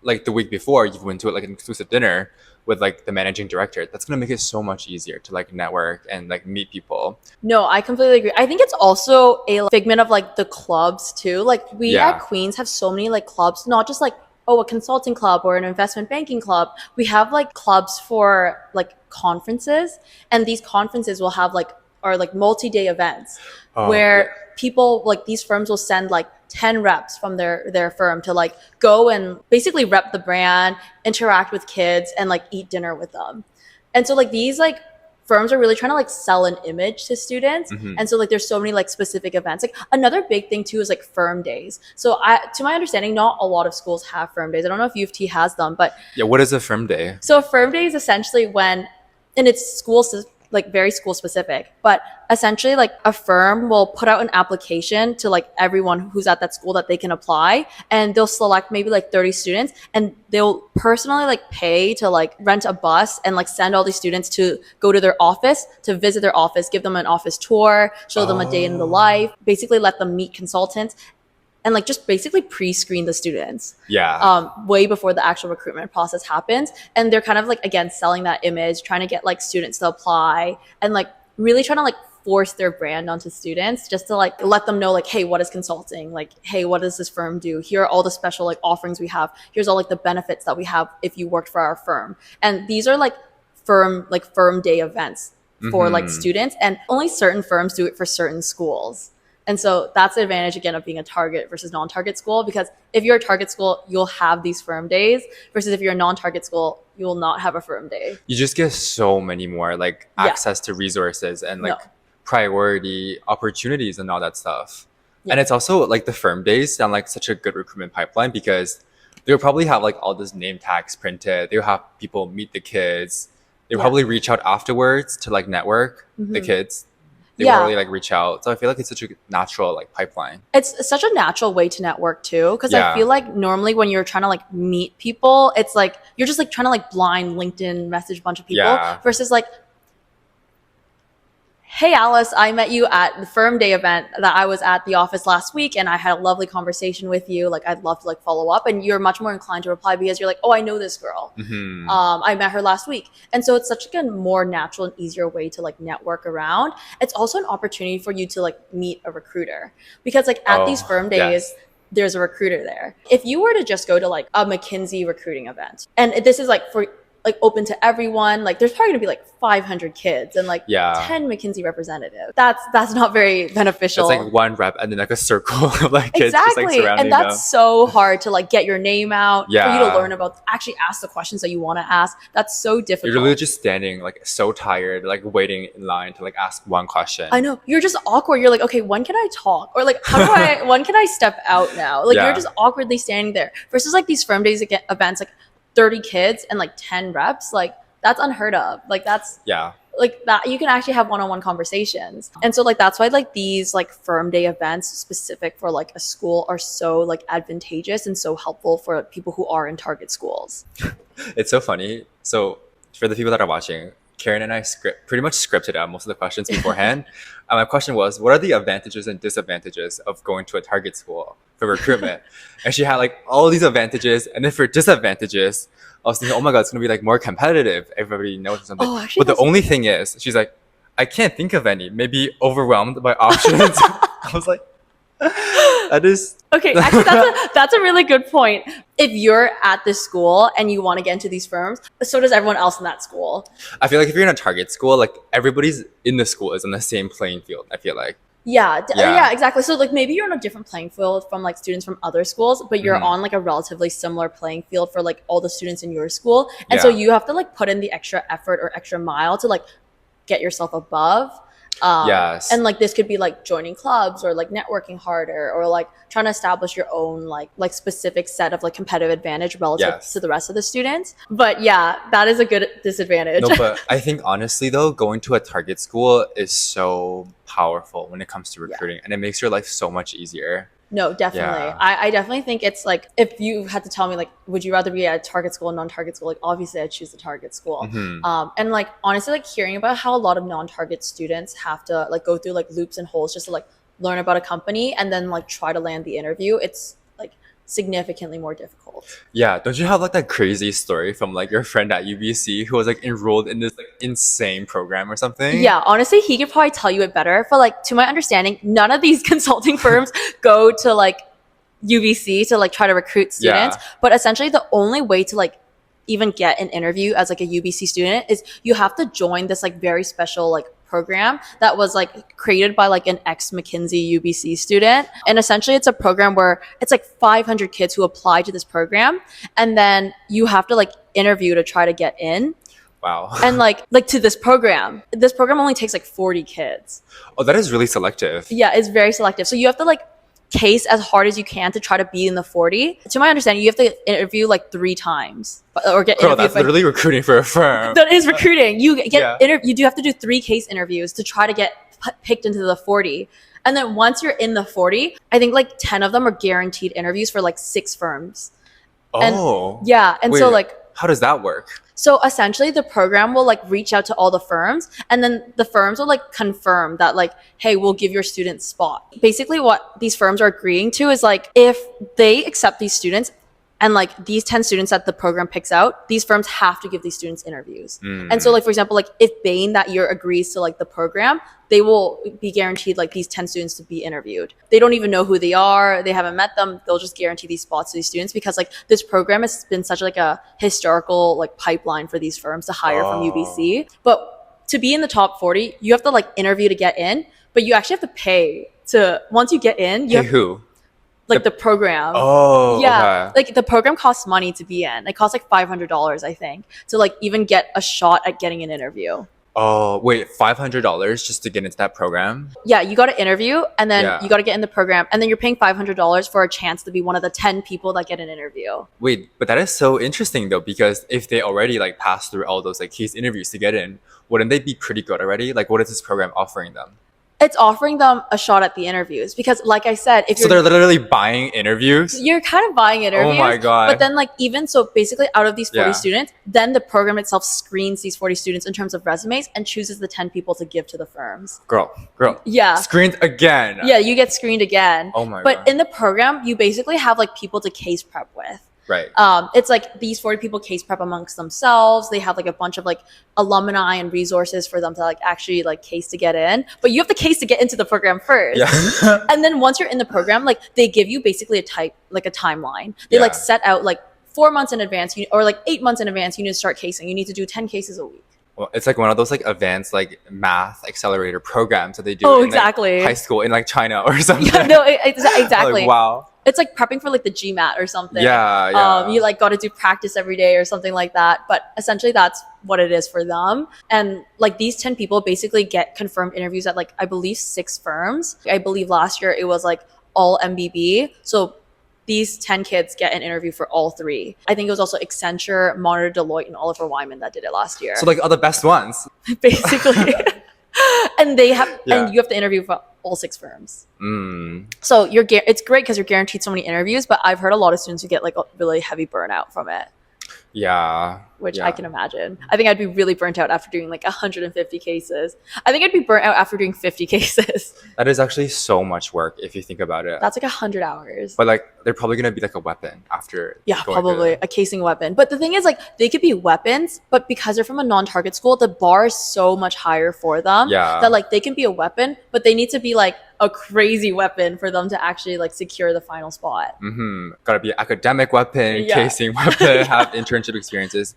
[SPEAKER 1] like the week before you went to like an exclusive dinner with like the managing director, that's going to make it so much easier to like network and like meet people.
[SPEAKER 2] No, I completely agree. I think it's also a figment of like the clubs too. Like we
[SPEAKER 1] Yeah.
[SPEAKER 2] at Queens have so many like clubs, not just like, oh, a consulting club or an investment banking club. We have like clubs for like conferences, and these conferences will have like are like multi-day events
[SPEAKER 1] Oh,
[SPEAKER 2] where people like these firms will send like 10 reps from their firm to like go and basically rep the brand, interact with kids and like eat dinner with them. And so like these like firms are really trying to like sell an image to students.
[SPEAKER 1] Mhm.
[SPEAKER 2] And so like there's so many like specific events. Like another big thing too is like firm days. So to my understanding, not a lot of schools have firm days. I don't know if U of T has them, but
[SPEAKER 1] Yeah, what is a firm day?
[SPEAKER 2] so a firm day is essentially when, and it's like very school specific, but essentially like a firm will put out an application to like everyone who's at that school that they can apply, and they'll select maybe like 30 students, and they'll personally like pay to like rent a bus and like send all these students to go to their office, to visit their office, give them an office tour, show them a day in the life, basically let them meet consultants and like just basically pre-screen the students
[SPEAKER 1] Yeah.
[SPEAKER 2] way before the actual recruitment process happens. And they're kind of like, again, selling that image, trying to get like students to apply and like really trying to like force their brand onto students just to like let them know like, hey, what is consulting? Like, hey, what does this firm do? Here are all the special like offerings we have. Here's all like the benefits that we have if you worked for our firm. And these are like firm day events for like students, and only certain firms do it for certain schools. And so that's the advantage, again, of being a target versus non-target school, because if you're a target school, you'll have these firm days versus if you're a non-target school, you will not have a firm day.
[SPEAKER 1] You just get so many more like
[SPEAKER 2] Yeah.
[SPEAKER 1] access to resources and like
[SPEAKER 2] No.
[SPEAKER 1] priority opportunities and all that stuff.
[SPEAKER 2] Yeah.
[SPEAKER 1] And it's also like the firm days sound like such a good recruitment pipeline because they'll probably have like all this name tags printed. They'll have people meet the kids. They'll
[SPEAKER 2] Yeah.
[SPEAKER 1] probably reach out afterwards to like network the kids. they won't
[SPEAKER 2] Yeah.
[SPEAKER 1] really like reach out. So I feel like it's such a natural like pipeline.
[SPEAKER 2] It's such a natural way to network too, because I
[SPEAKER 1] Yeah.
[SPEAKER 2] feel like normally when you're trying to like meet people, it's like you're just like trying to like blind LinkedIn message a bunch of people
[SPEAKER 1] Yeah.
[SPEAKER 2] versus like, hey Alice, I met you at the firm day event that I was at the office last week and I had a lovely conversation with you. Like I'd love to like follow up, and you're much more inclined to reply because you're like, oh, I know this girl.
[SPEAKER 1] Hmm.
[SPEAKER 2] I met her last week. And so it's such like a more natural and easier way to like network around. It's also an opportunity for you to like meet a recruiter, because like at these firm days,
[SPEAKER 1] yes.
[SPEAKER 2] there's a recruiter there. If you were to just go to like a McKinsey recruiting event, and this is like for like open to everyone, like there's probably gonna be like 500 kids and like
[SPEAKER 1] Yeah.
[SPEAKER 2] 10 McKinsey representatives. That's not very beneficial.
[SPEAKER 1] It's like one rep and then like a circle of like kids
[SPEAKER 2] Exactly.
[SPEAKER 1] just like surrounding
[SPEAKER 2] And that's
[SPEAKER 1] them.
[SPEAKER 2] so hard to like get your name out, for you to
[SPEAKER 1] Yeah.
[SPEAKER 2] learn about, actually ask the questions that you want to ask. That's so difficult.
[SPEAKER 1] You're literally just standing like so tired, like waiting in line to like ask one question.
[SPEAKER 2] I know. You're just awkward. You're like, okay, when can I talk? Or like, when can I step out now? Like
[SPEAKER 1] Yeah.
[SPEAKER 2] you're just awkwardly standing there. Versus like these firm days events, like 30 kids and like 10 reps, like that's unheard of. Like that's
[SPEAKER 1] Yeah.
[SPEAKER 2] like that you can actually have one-on-one conversations. And so like that's why like these like firm day events specific for like a school are so like advantageous and so helpful for people who are in target schools.
[SPEAKER 1] It's so funny. So for the people that are watching, Karen and I pretty much scripted out most of the questions beforehand. And my question was, what are the advantages and disadvantages of going to a target school for recruitment? And she had like all these advantages, and then for disadvantages, I was thinking, oh my God, it's gonna be like more competitive. Everybody knows something.
[SPEAKER 2] Oh, actually,
[SPEAKER 1] But the
[SPEAKER 2] that's-
[SPEAKER 1] only thing is, she's like, I can't think of any. Maybe overwhelmed by options. I was like, that is
[SPEAKER 2] Okay, actually that's a really good point. If you're at this school and you want to get into these firms, so does everyone else in that school.
[SPEAKER 1] I feel like if you're in a target school, like everybody's in the school is on the same playing field, I feel like.
[SPEAKER 2] Yeah,
[SPEAKER 1] Yeah.
[SPEAKER 2] yeah, exactly. So like maybe you're on a different playing field from like students from other schools, but you're
[SPEAKER 1] Mhm.
[SPEAKER 2] on like a relatively similar playing field for like all the students in your school. And so
[SPEAKER 1] Yeah.
[SPEAKER 2] you have to like put in the extra effort or extra mile to like get yourself above.
[SPEAKER 1] Yes.
[SPEAKER 2] And like this could be like joining clubs or like networking harder or like trying to establish your own like specific set of like competitive advantage relative
[SPEAKER 1] Yes.
[SPEAKER 2] to the rest of the students. But yeah, that is a good disadvantage.
[SPEAKER 1] No, but I think honestly though, going to a target school is so powerful when it comes to recruiting, and it makes your life so much easier.
[SPEAKER 2] No, definitely.
[SPEAKER 1] Yeah.
[SPEAKER 2] I definitely think it's like, if you had to tell me like, would you rather be at a target school or non-target school? Like obviously I'd choose the target school.
[SPEAKER 1] Mhm.
[SPEAKER 2] And like honestly, like hearing about how a lot of non-target students have to like go through like loops and holes just to like learn about a company and then like try to land the interview, it's like significantly more difficult.
[SPEAKER 1] Yeah, don't you have like that crazy story from like your friend at UBC who was like enrolled in this like insane program or something?
[SPEAKER 2] Yeah, honestly, he could probably tell you it better. For like, to my understanding, none of these consulting firms go to like UBC to like try to recruit students.
[SPEAKER 1] Yeah.
[SPEAKER 2] But essentially, the only way to like even get an interview as like a UBC student is you have to join this like very special like program that was like created by like an ex McKinsey UBC student. And essentially it's a program where it's like 500 kids who apply to this program, and then you have to like interview to try to get in.
[SPEAKER 1] Wow.
[SPEAKER 2] And like to this program only takes like 40 kids.
[SPEAKER 1] Oh, that is really selective.
[SPEAKER 2] Yeah, it's very selective. So you have to like case as hard as you can to try to be in the 40. To my understanding, you have to interview like 3 times or get
[SPEAKER 1] Girl,
[SPEAKER 2] interviewed.
[SPEAKER 1] that's literally recruiting for a firm.
[SPEAKER 2] That is recruiting. You get
[SPEAKER 1] Yeah.
[SPEAKER 2] you do have to do 3 case interviews to try to get picked into the 40. And then once you're in the 40, I think like 10 of them are guaranteed interviews for like 6 firms.
[SPEAKER 1] Oh.
[SPEAKER 2] Yeah, and so
[SPEAKER 1] Wait,
[SPEAKER 2] like
[SPEAKER 1] how does that work?
[SPEAKER 2] so essentially the program will like reach out to all the firms, and then the firms will like confirm that like, hey, we'll give your students spot. Basically what these firms are agreeing to is like, if they accept these students and like these 10 students that the program picks out, these firms have to give these students interviews. And so like, for example, like if Bain that year agrees to like the program, they will be guaranteed like these 10 students to be interviewed. They don't even know who they are. They haven't met them. They'll just guarantee these spots to these students because like this program has been such like a historical like pipeline for these firms to hire from UBC. But to be in the top 40, you have to like interview to get in, but you actually have to pay to, once you get in, you
[SPEAKER 1] Hey,
[SPEAKER 2] have,
[SPEAKER 1] who?
[SPEAKER 2] like the program.
[SPEAKER 1] Oh,
[SPEAKER 2] Yeah,
[SPEAKER 1] okay.
[SPEAKER 2] like the program costs money to be in. It costs like $500, I think, to like even get a shot at getting an interview.
[SPEAKER 1] Oh, wait, $500 just to get into that program?
[SPEAKER 2] Yeah, you got to interview, and then
[SPEAKER 1] Yeah.
[SPEAKER 2] you got to get in the program, and then you're paying $500 for a chance to be one of the 10 people that get an interview.
[SPEAKER 1] Wait, but that is so interesting though, because if they already like passed through all those like case interviews to get in, wouldn't they be pretty good already? Like, what is this program offering them?
[SPEAKER 2] It's offering them a shot at the interviews because, like I said, if
[SPEAKER 1] So they're literally buying interviews?
[SPEAKER 2] you're kind of buying interviews.
[SPEAKER 1] Oh my God.
[SPEAKER 2] But then, like, even so, basically, out of these 40
[SPEAKER 1] Yeah.
[SPEAKER 2] students, then the program itself screens these 40 students in terms of resumes and chooses the 10 people to give to the firms.
[SPEAKER 1] Girl.
[SPEAKER 2] Yeah.
[SPEAKER 1] Screened again.
[SPEAKER 2] Yeah, you get screened again.
[SPEAKER 1] Oh my
[SPEAKER 2] But
[SPEAKER 1] God.
[SPEAKER 2] in the program, you basically have like people to case prep with.
[SPEAKER 1] Right.
[SPEAKER 2] It's like these 40 people case prep amongst themselves. They have like a bunch of like alumni and resources for them to like actually like case to get in. But you have to case to get into the program first.
[SPEAKER 1] Yeah.
[SPEAKER 2] And then once you're in the program, like they give you basically a timeline. They
[SPEAKER 1] Yeah.
[SPEAKER 2] like set out like 4 months in advance or like 8 months in advance, you need to start casing. You need to do 10 cases a week.
[SPEAKER 1] Well, it's like one of those like advanced like math accelerator programs that they do
[SPEAKER 2] Oh,
[SPEAKER 1] in
[SPEAKER 2] exactly.
[SPEAKER 1] like, high school in like China or something.
[SPEAKER 2] Yeah, no, exactly.
[SPEAKER 1] Like, wow.
[SPEAKER 2] It's like prepping for like the GMAT or something.
[SPEAKER 1] Yeah.
[SPEAKER 2] You like got to do practice every day or something like that. But essentially that's what it is for them. And like these 10 people basically get confirmed interviews at like, I believe 6 firms. I believe last year it was like all MBB. So these 10 kids get an interview for all 3. I think it was also Accenture, Monitor, Deloitte, and Oliver Wyman that did it last year.
[SPEAKER 1] So like all the best ones.
[SPEAKER 2] Basically. And they have,
[SPEAKER 1] Yeah.
[SPEAKER 2] and you have to interview for all 6 firms.
[SPEAKER 1] Mm.
[SPEAKER 2] So it's great because you're guaranteed so many interviews, but I've heard a lot of students who get like a really heavy burnout from it,
[SPEAKER 1] Yeah.
[SPEAKER 2] which
[SPEAKER 1] Yeah.
[SPEAKER 2] I can imagine. I think I'd be really burnt out after doing like 150 cases. I think I'd be burnt out after doing 50 cases.
[SPEAKER 1] That is actually so much work if you think about it.
[SPEAKER 2] That's like 100 hours.
[SPEAKER 1] But like they're probably gonna be like a weapon after.
[SPEAKER 2] Yeah,
[SPEAKER 1] going through
[SPEAKER 2] probably
[SPEAKER 1] it.
[SPEAKER 2] a casing weapon. But the thing is, like, they could be weapons, but because they're from a non-target school, the bar is so much higher for them
[SPEAKER 1] Yeah.
[SPEAKER 2] that like they can be a weapon, but they need to be like a crazy weapon for them to actually like secure the final spot.
[SPEAKER 1] Gotta be academic weapon,
[SPEAKER 2] Yeah.
[SPEAKER 1] casing weapon, have internship experiences.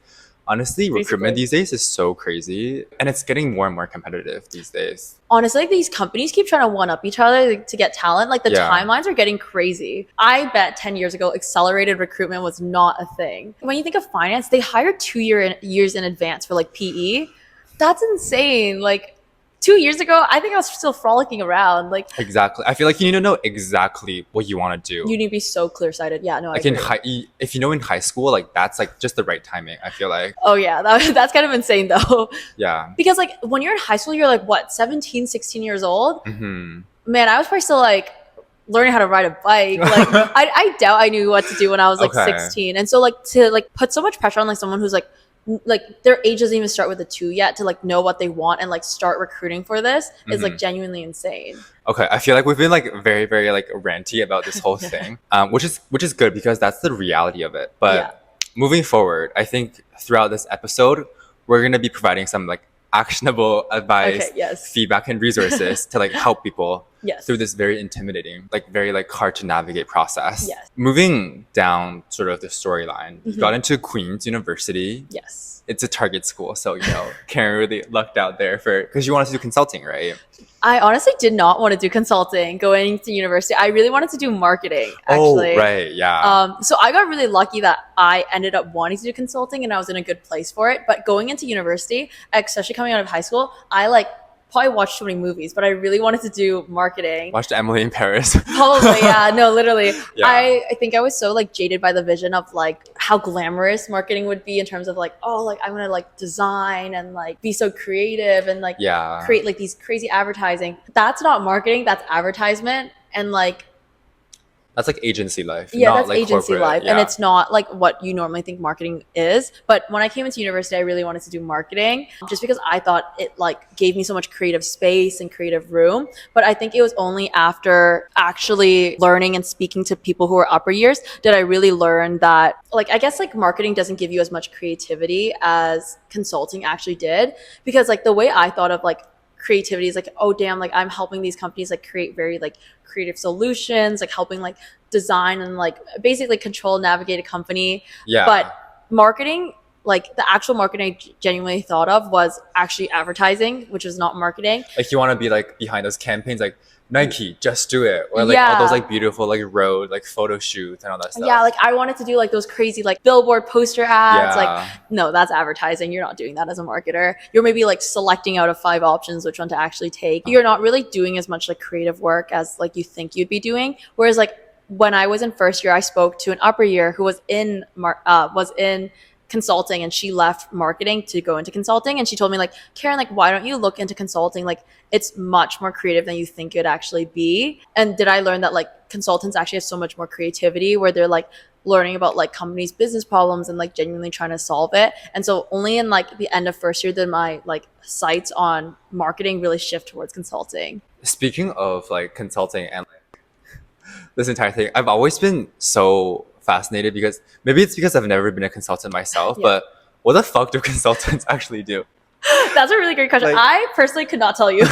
[SPEAKER 1] Honestly, recruitment
[SPEAKER 2] Basically.
[SPEAKER 1] these days is so crazy, and it's getting more and more competitive these days.
[SPEAKER 2] Honestly, like, these companies keep trying to one up each other like, to get talent. Like the
[SPEAKER 1] Yeah.
[SPEAKER 2] timelines are getting crazy. I bet 10 years ago, accelerated recruitment was not a thing. When you think of finance, they hire 2 years in advance for like PE. That's insane. Like 2 years ago, I think I was still frolicking around. Like
[SPEAKER 1] Exactly. I feel like you need to know exactly what you want to do.
[SPEAKER 2] you need to be so clear-sighted. Yeah, no, I
[SPEAKER 1] Like in
[SPEAKER 2] agree.
[SPEAKER 1] if you know in high school, like that's like just the right timing. I feel like,
[SPEAKER 2] Oh yeah, that's kind of insane though.
[SPEAKER 1] yeah.
[SPEAKER 2] Because like when you're in high school, you're like what, 17, 16 years old?
[SPEAKER 1] Hmm.
[SPEAKER 2] Man, I was probably still like learning how to ride a bike. Like I doubt I knew what to do when I was like
[SPEAKER 1] Okay.
[SPEAKER 2] 16. And so like to like put so much pressure on like someone who's like their age doesn't even start with a 2 yet to like know what they want and like start recruiting for this is like genuinely insane.
[SPEAKER 1] Okay, I feel like we've been like very, very like ranty about this whole thing, which is good because that's the reality of it. But
[SPEAKER 2] Yeah.
[SPEAKER 1] moving forward, I think throughout this episode, we're gonna be providing some like actionable advice,
[SPEAKER 2] Okay, yes.
[SPEAKER 1] feedback, and resources to like help people
[SPEAKER 2] Yes.
[SPEAKER 1] through this very intimidating, like very like hard to navigate process.
[SPEAKER 2] Yes.
[SPEAKER 1] Moving down sort of the storyline, you
[SPEAKER 2] Mhm.
[SPEAKER 1] got into Queen's University.
[SPEAKER 2] Yes.
[SPEAKER 1] It's a target school, so you know Karen really lucked out there because you wanted to do consulting, right?
[SPEAKER 2] I honestly did not want to do consulting going to university. I really wanted to do marketing, actually.
[SPEAKER 1] Oh, right, yeah.
[SPEAKER 2] So I got really lucky that I ended up wanting to do consulting and I was in a good place for it. But going into university, especially coming out of high school, I like probably watched too many movies, but I really wanted to do marketing.
[SPEAKER 1] Watched Emily in Paris.
[SPEAKER 2] Probably, yeah. No, literally.
[SPEAKER 1] Yeah.
[SPEAKER 2] I think I was so like jaded by the vision of like how glamorous marketing would be in terms of like, oh, like I'm gonna like design and like be so creative and like
[SPEAKER 1] Yeah.
[SPEAKER 2] create like these crazy advertising. That's not marketing, that's advertisement. And like
[SPEAKER 1] That's like agency life.
[SPEAKER 2] yeah,
[SPEAKER 1] not
[SPEAKER 2] that's
[SPEAKER 1] like
[SPEAKER 2] agency
[SPEAKER 1] corporate.
[SPEAKER 2] life. And
[SPEAKER 1] Yeah.
[SPEAKER 2] it's not like what you normally think marketing is. But when I came into university, I really wanted to do marketing just because I thought it like gave me so much creative space and creative room. But I think it was only after actually learning and speaking to people who were upper years did I really learn that like I guess like marketing doesn't give you as much creativity as consulting actually did. Because like the way I thought of like creativity is like, oh damn, like I'm helping these companies like create very like creative solutions, like helping like design and like basically control, navigate a company.
[SPEAKER 1] Yeah.
[SPEAKER 2] But marketing, like the actual marketing I genuinely thought of was actually advertising, which is not marketing.
[SPEAKER 1] like you want to be like behind those campaigns like Nike, just do it. Or like all
[SPEAKER 2] Yeah.
[SPEAKER 1] those like beautiful like road, like photo shoots and all that stuff.
[SPEAKER 2] Yeah, like I wanted to do like those crazy like billboard poster ads.
[SPEAKER 1] Yeah.
[SPEAKER 2] Like, no, that's advertising. You're not doing that as a marketer. You're maybe like selecting out of 5 options which one to actually take. You're not really doing as much like creative work as like you think you'd be doing. Whereas like when I was in first year, I spoke to an upper year who was in consulting, and she left marketing to go into consulting. And she told me like, Karen, like, why don't you look into consulting? Like, it's much more creative than you think it'd actually be. And did I learn that like consultants actually have so much more creativity, where they're like learning about like companies' business problems and like genuinely trying to solve it. And so only in like the end of first year did my like sights on marketing really shift towards consulting.
[SPEAKER 1] Speaking of like consulting and like this entire thing, I've always been so fascinated because maybe it's because I've never been a consultant myself,
[SPEAKER 2] Yeah.
[SPEAKER 1] but what the fuck do consultants actually do?
[SPEAKER 2] That's a really great question.
[SPEAKER 1] Like-
[SPEAKER 2] I personally could not tell you.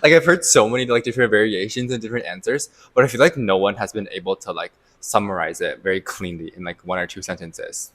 [SPEAKER 1] Like I've heard so many like different variations and different answers, but I feel like no one has been able to like summarize it very cleanly in like one or two sentences.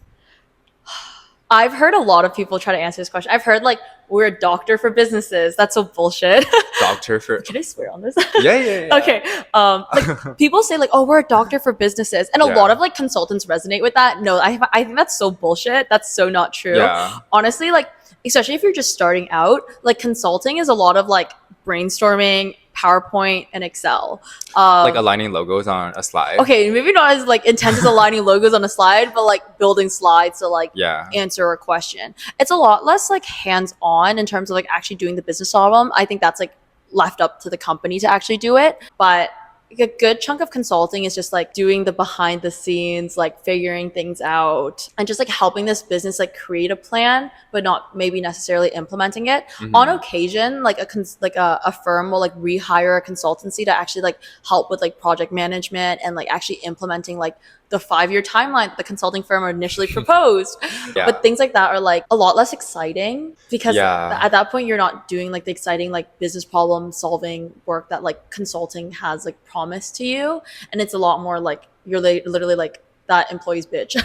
[SPEAKER 2] I've heard a lot of people try to answer this question. I've heard like, we're a doctor for businesses. That's so bullshit.
[SPEAKER 1] Doctor for
[SPEAKER 2] Can I swear on this?
[SPEAKER 1] yeah.
[SPEAKER 2] Okay. Like people say like, oh, we're a doctor for businesses. And a
[SPEAKER 1] Yeah.
[SPEAKER 2] lot of like consultants resonate with that. No, I think that's so bullshit. That's so not true.
[SPEAKER 1] Yeah.
[SPEAKER 2] Honestly, like, especially if you're just starting out, like consulting is a lot of like brainstorming, PowerPoint, and Excel.
[SPEAKER 1] Like aligning logos on a slide.
[SPEAKER 2] Okay, maybe not as like intense as aligning logos on a slide, but like building slides to like
[SPEAKER 1] Yeah.
[SPEAKER 2] answer a question. It's a lot less like hands-on in terms of like actually doing the business problem. I think that's like left up to the company to actually do it. But a good chunk of consulting is just like doing the behind the scenes, like figuring things out and just like helping this business like create a plan, but not maybe necessarily implementing it.
[SPEAKER 1] Mhm.
[SPEAKER 2] On occasion, like a firm will like rehire a consultancy to actually like help with like project management and like actually implementing like the 5-year timeline that the consulting firm initially proposed.
[SPEAKER 1] Yeah.
[SPEAKER 2] But things like that are like a lot less exciting because
[SPEAKER 1] Yeah.
[SPEAKER 2] at that point you're not doing like the exciting like business problem solving work that like consulting has like promised to you. And it's a lot more like you're literally like that employee's bitch.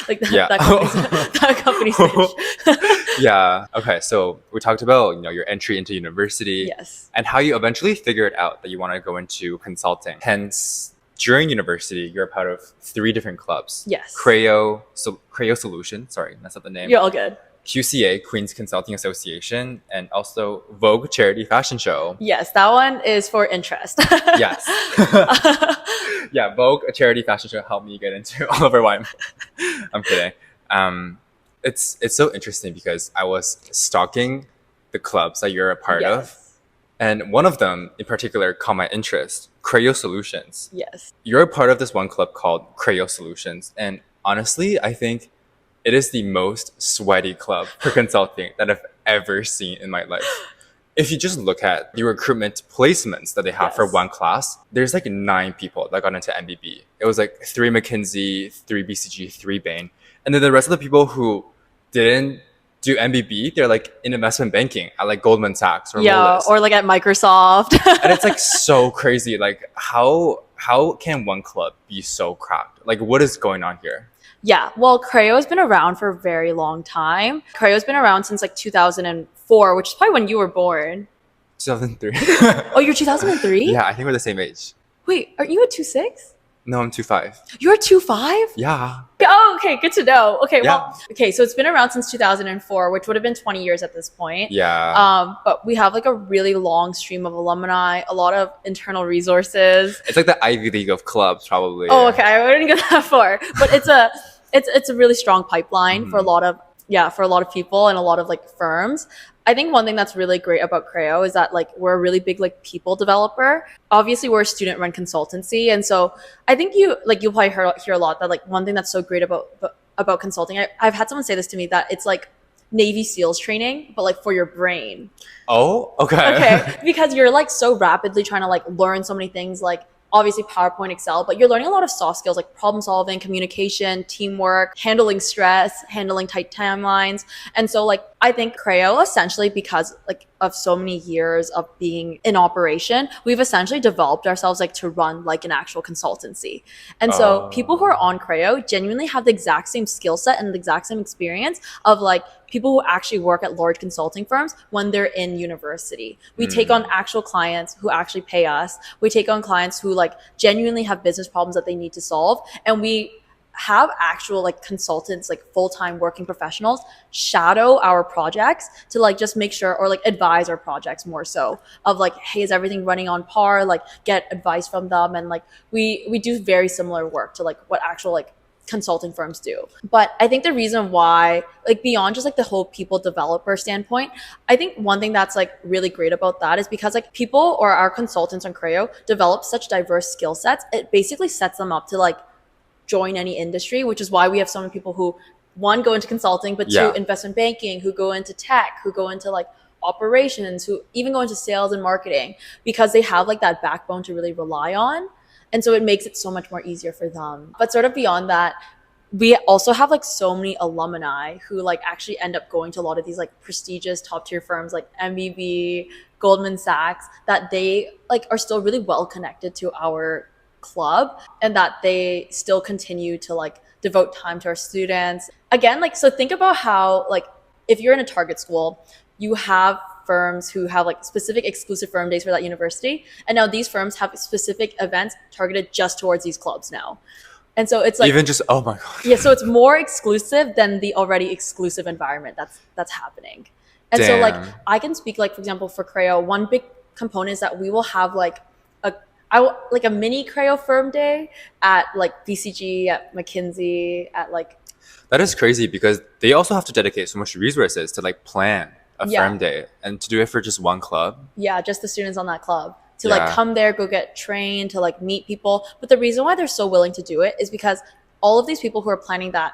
[SPEAKER 2] Like
[SPEAKER 1] Yeah.
[SPEAKER 2] that company's bitch.
[SPEAKER 1] Yeah. Okay. So we talked about, your entry into university
[SPEAKER 2] Yes.
[SPEAKER 1] and how you eventually figured out that you want to go into consulting. Hence, during university, you're a part of 3 different clubs.
[SPEAKER 2] Yes.
[SPEAKER 1] Creo Solution. Sorry, messed up the name.
[SPEAKER 2] You're all good.
[SPEAKER 1] QCA, Queen's Consulting Association, and also Vogue Charity Fashion Show.
[SPEAKER 2] Yes, that one is for interest.
[SPEAKER 1] Yes. Yeah, Vogue, a charity fashion show, helped me get into Oliver Wyman. I'm kidding. It's so interesting because I was stalking the clubs that you're a part of,
[SPEAKER 2] Yes.
[SPEAKER 1] and one of them in particular caught my interest, Creo Solutions.
[SPEAKER 2] Yes.
[SPEAKER 1] You're a part of this one club called Creo Solutions, and honestly, I think it is the most sweaty club for consulting that I've ever seen in my life. If you just look at the recruitment placements that they have for
[SPEAKER 2] Yes.
[SPEAKER 1] one class, there's like 9 people that got into MBB. It was like 3 McKinsey, 3 BCG, 3 Bain. And then the rest of the people who didn't do MBB, they're like in investment banking at like Goldman Sachs or
[SPEAKER 2] Yeah,
[SPEAKER 1] Moelis.
[SPEAKER 2] or like at Microsoft.
[SPEAKER 1] And it's like so crazy. Like how can one club be so cracked? Like what is going on here?
[SPEAKER 2] Yeah, well, Creo has been around for a very long time. Creo's been around since like 2004, which is probably when you were born.
[SPEAKER 1] 2003.
[SPEAKER 2] Oh, you're 2003?
[SPEAKER 1] Yeah, I think we're the same age.
[SPEAKER 2] Wait, aren't you a 2.6?
[SPEAKER 1] No, I'm 2.5.
[SPEAKER 2] You're a 2.5?
[SPEAKER 1] Yeah.
[SPEAKER 2] Oh, okay, good to know. Okay,
[SPEAKER 1] Yeah.
[SPEAKER 2] well, okay, so it's been around since 2004, which would have been 20 years at this point.
[SPEAKER 1] Yeah.
[SPEAKER 2] But we have like a really long stream of alumni, a lot of internal resources.
[SPEAKER 1] It's like the Ivy League of clubs, probably.
[SPEAKER 2] Oh, okay, I wouldn't go that far, but it's a really strong pipeline for a
[SPEAKER 1] Mhm.
[SPEAKER 2] lot of people and a lot of like firms. I think one thing that's really great about Creo is that like we're a really big like people developer. Obviously, we're a student-run consultancy, and so I think you'll probably hear a lot that like one thing that's so great about consulting. I've had someone say this to me that it's like Navy SEALs training, but like for your brain.
[SPEAKER 1] Oh, okay.
[SPEAKER 2] Okay, because you're like so rapidly trying to like learn so many things, like obviously PowerPoint, Excel, but you're learning a lot of soft skills like problem solving, communication, teamwork, handling stress, handling tight timelines. And so like I think Creo essentially, because like of so many years of being in operation, we've essentially developed ourselves like to run like an actual consultancy. And so
[SPEAKER 1] Oh.
[SPEAKER 2] people who are on Creo genuinely have the exact same skill set and the exact same experience of like people who actually work at large consulting firms when they're in university. We take on actual clients who actually pay us. We take on clients who like genuinely have business problems that they need to solve. And we have actual like consultants, like full-time working professionals shadow our projects to like just make sure, or like advise our projects more so of like, hey, is everything running on par? Like get advice from them. And like we do very similar work to like what actual like consulting firms do. But I think the reason why, like beyond just like the whole people developer standpoint, I think one thing that's like really great about that is because like people or our consultants on Creo develop such diverse skill sets, it basically sets them up to like join any industry, which is why we have so many people who one go into consulting, but two investment banking, who go into tech, who go into like operations, who even go into sales and marketing, because they have like that backbone to really rely on. And so it makes it so much more easier for them. But sort of beyond that, we also have like so many alumni who like actually end up going to a lot of these like prestigious top tier firms like MBB, Goldman Sachs, that they like are still really well connected to our club, and that they still continue to like devote time to our students. Again, like, so think about how like if you're in a target school, you have firms who have like specific exclusive firm days for that university. And now these firms have specific events targeted just towards these clubs now. And so it's like
[SPEAKER 1] even just, oh my God.
[SPEAKER 2] Yeah, so it's more exclusive than the already exclusive environment that's happening. And
[SPEAKER 1] Damn.
[SPEAKER 2] so like I can speak like, for example, for Creo, one big component is that we will have like a mini Creo firm day at like BCG, at McKinsey, at like.
[SPEAKER 1] That is crazy because they also have to dedicate so much resources to like plan a firm day, and to do it for just one club.
[SPEAKER 2] Yeah, just the students on that club to like come there, go get trained, to like meet people. But the reason why they're so willing to do it is because all of these people who are planning that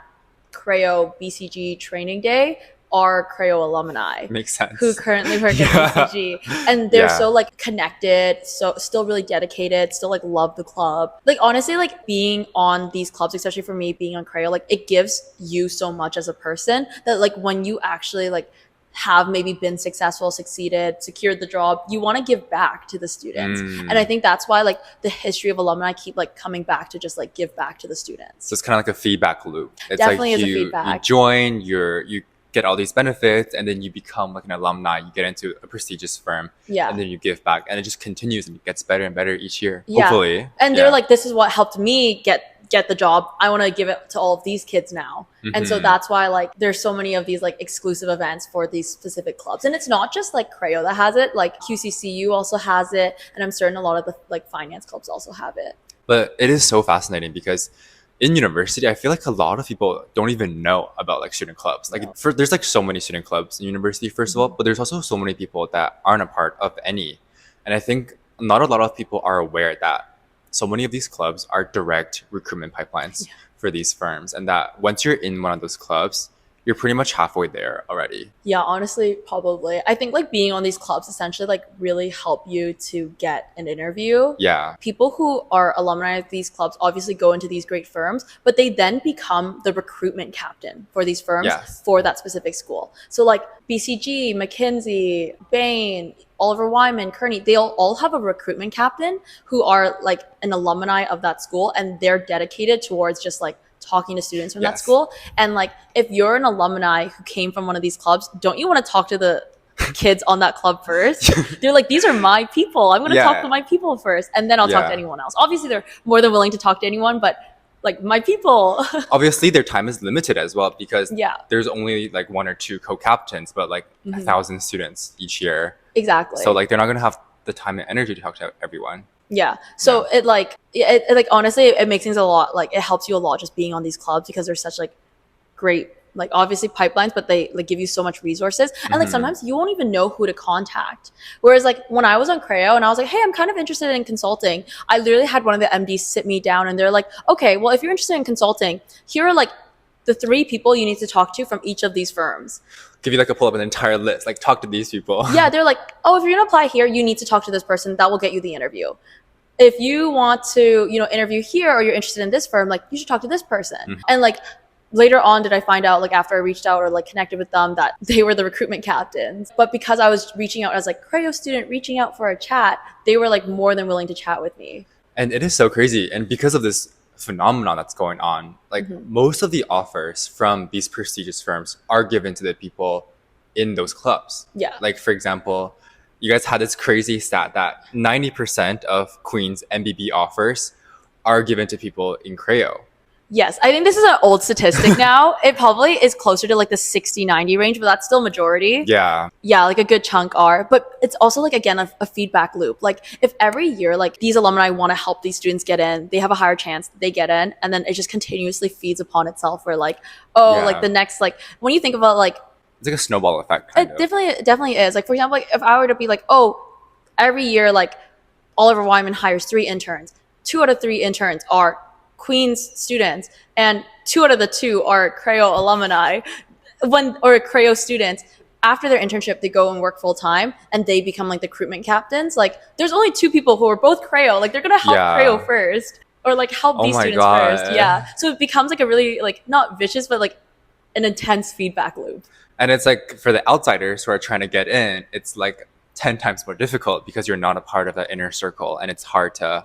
[SPEAKER 2] Creo BCG training day are Creo alumni.
[SPEAKER 1] Makes sense.
[SPEAKER 2] Who currently work at BCG. And they're so like connected, so still really dedicated, still like love the club. Like honestly, like being on these clubs, especially for me being on Creo, like it gives you so much as a person that like when you actually like have maybe been successful, succeeded, secured the job, you want to give back to the students. And I think that's why like the history of alumni keep like coming back to just like give back to the students.
[SPEAKER 1] So it's kind of like a feedback loop. It's
[SPEAKER 2] definitely
[SPEAKER 1] like
[SPEAKER 2] is a feedback.
[SPEAKER 1] You join, you get all these benefits, and then you become like an alumni, you get into a prestigious firm, and then you give back, and it just continues and it gets better and better each year, hopefully.
[SPEAKER 2] And they're like, this is what helped me get the job, I want to give it to all of these kids now. And so that's why like there's so many of these like exclusive events for these specific clubs. And it's not just like Creo that has it, like QCCU also has it, and I'm certain a lot of the like finance clubs also have it.
[SPEAKER 1] But it is so fascinating because in university, I feel like a lot of people don't even know about like student clubs. Like there's like so many student clubs in university, first of all, but there's also so many people that aren't a part of any. And I think not a lot of people are aware that so many of these clubs are direct recruitment pipelines for these firms. And that once you're in one of those clubs, you're pretty much halfway there already.
[SPEAKER 2] Yeah, honestly, probably. I think like being on these clubs essentially like really help you to get an interview.
[SPEAKER 1] Yeah.
[SPEAKER 2] People who are alumni of these clubs obviously go into these great firms, but they then become the recruitment captain for these firms for that specific school. So like BCG, McKinsey, Bain, Oliver Wyman, Kearney, they'll all have a recruitment captain who are like an alumni of that school, and they're dedicated towards just like talking to students from that school. And like if you're an alumni who came from one of these clubs, don't you want to talk to the kids on that club first? They're like, these are my people, I'm going to talk to my people first, and then I'll talk to anyone else. Obviously they're more than willing to talk to anyone, but like my people.
[SPEAKER 1] Obviously their time is limited as well, because there's only like one or two co-captains, but like 1,000 students each year.
[SPEAKER 2] Exactly.
[SPEAKER 1] So like they're not going to have the time and energy to talk to everyone.
[SPEAKER 2] Yeah. So it like honestly it makes things a lot, like it helps you a lot just being on these clubs, because they're such like great, like obviously pipelines, but they like give you so much resources. And like sometimes you won't even know who to contact. Whereas like when I was on Creo and I was like, hey, I'm kind of interested in consulting, I literally had one of the MDs sit me down and they're like, okay, well, if you're interested in consulting, here are like the 3 people you need to talk to from each of these firms.
[SPEAKER 1] Give you like a pull up an entire list, like talk to these people.
[SPEAKER 2] Yeah, they're like, oh, if you're gonna apply here, you need to talk to this person. That will get you the interview. If you want to, you know, interview here, or you're interested in this firm, like you should talk to this person. And like later on did I find out, like after I reached out or like connected with them, that they were the recruitment captains. But because I was reaching out as like Creo student reaching out for a chat, they were like more than willing to chat with me.
[SPEAKER 1] And it is so crazy. And because of this phenomenon that's going on, like most of the offers from these prestigious firms are given to the people in those clubs. Yeah. Like for example, you guys had this crazy stat that 90% of Queen's MBB offers are given to people in Creo.
[SPEAKER 2] Yes, I think this is an old statistic now. It probably is closer to like the 60-90 range, but that's still majority.
[SPEAKER 1] Yeah.
[SPEAKER 2] Yeah, like a good chunk are. But it's also like, again, a feedback loop. Like if every year, like these alumni want to help these students get in, they have a higher chance that they get in. And then it just continuously feeds upon itself where like, oh,
[SPEAKER 1] Yeah.
[SPEAKER 2] like the next, like when you think about like,
[SPEAKER 1] It's like a snowball effect. Kind
[SPEAKER 2] it
[SPEAKER 1] of.
[SPEAKER 2] definitely is. Like for example, like if I were to be like, oh, every year, like Oliver Wyman hires 3 interns. 2 out of 3 interns are Queen's students, and 2 out of the 2 are Creo alumni. Or Creo students. After their internship, they go and work full time, and they become like the recruitment captains. Like, there's only 2 people who are both Creo. Like, they're gonna help Creo first, or like help these
[SPEAKER 1] my
[SPEAKER 2] students
[SPEAKER 1] God.
[SPEAKER 2] first. Yeah. So it becomes like a really like not vicious, but like an intense feedback loop.
[SPEAKER 1] And it's like for the outsiders who are trying to get in, it's like 10 times more difficult because you're not a part of that inner circle, and it's hard to,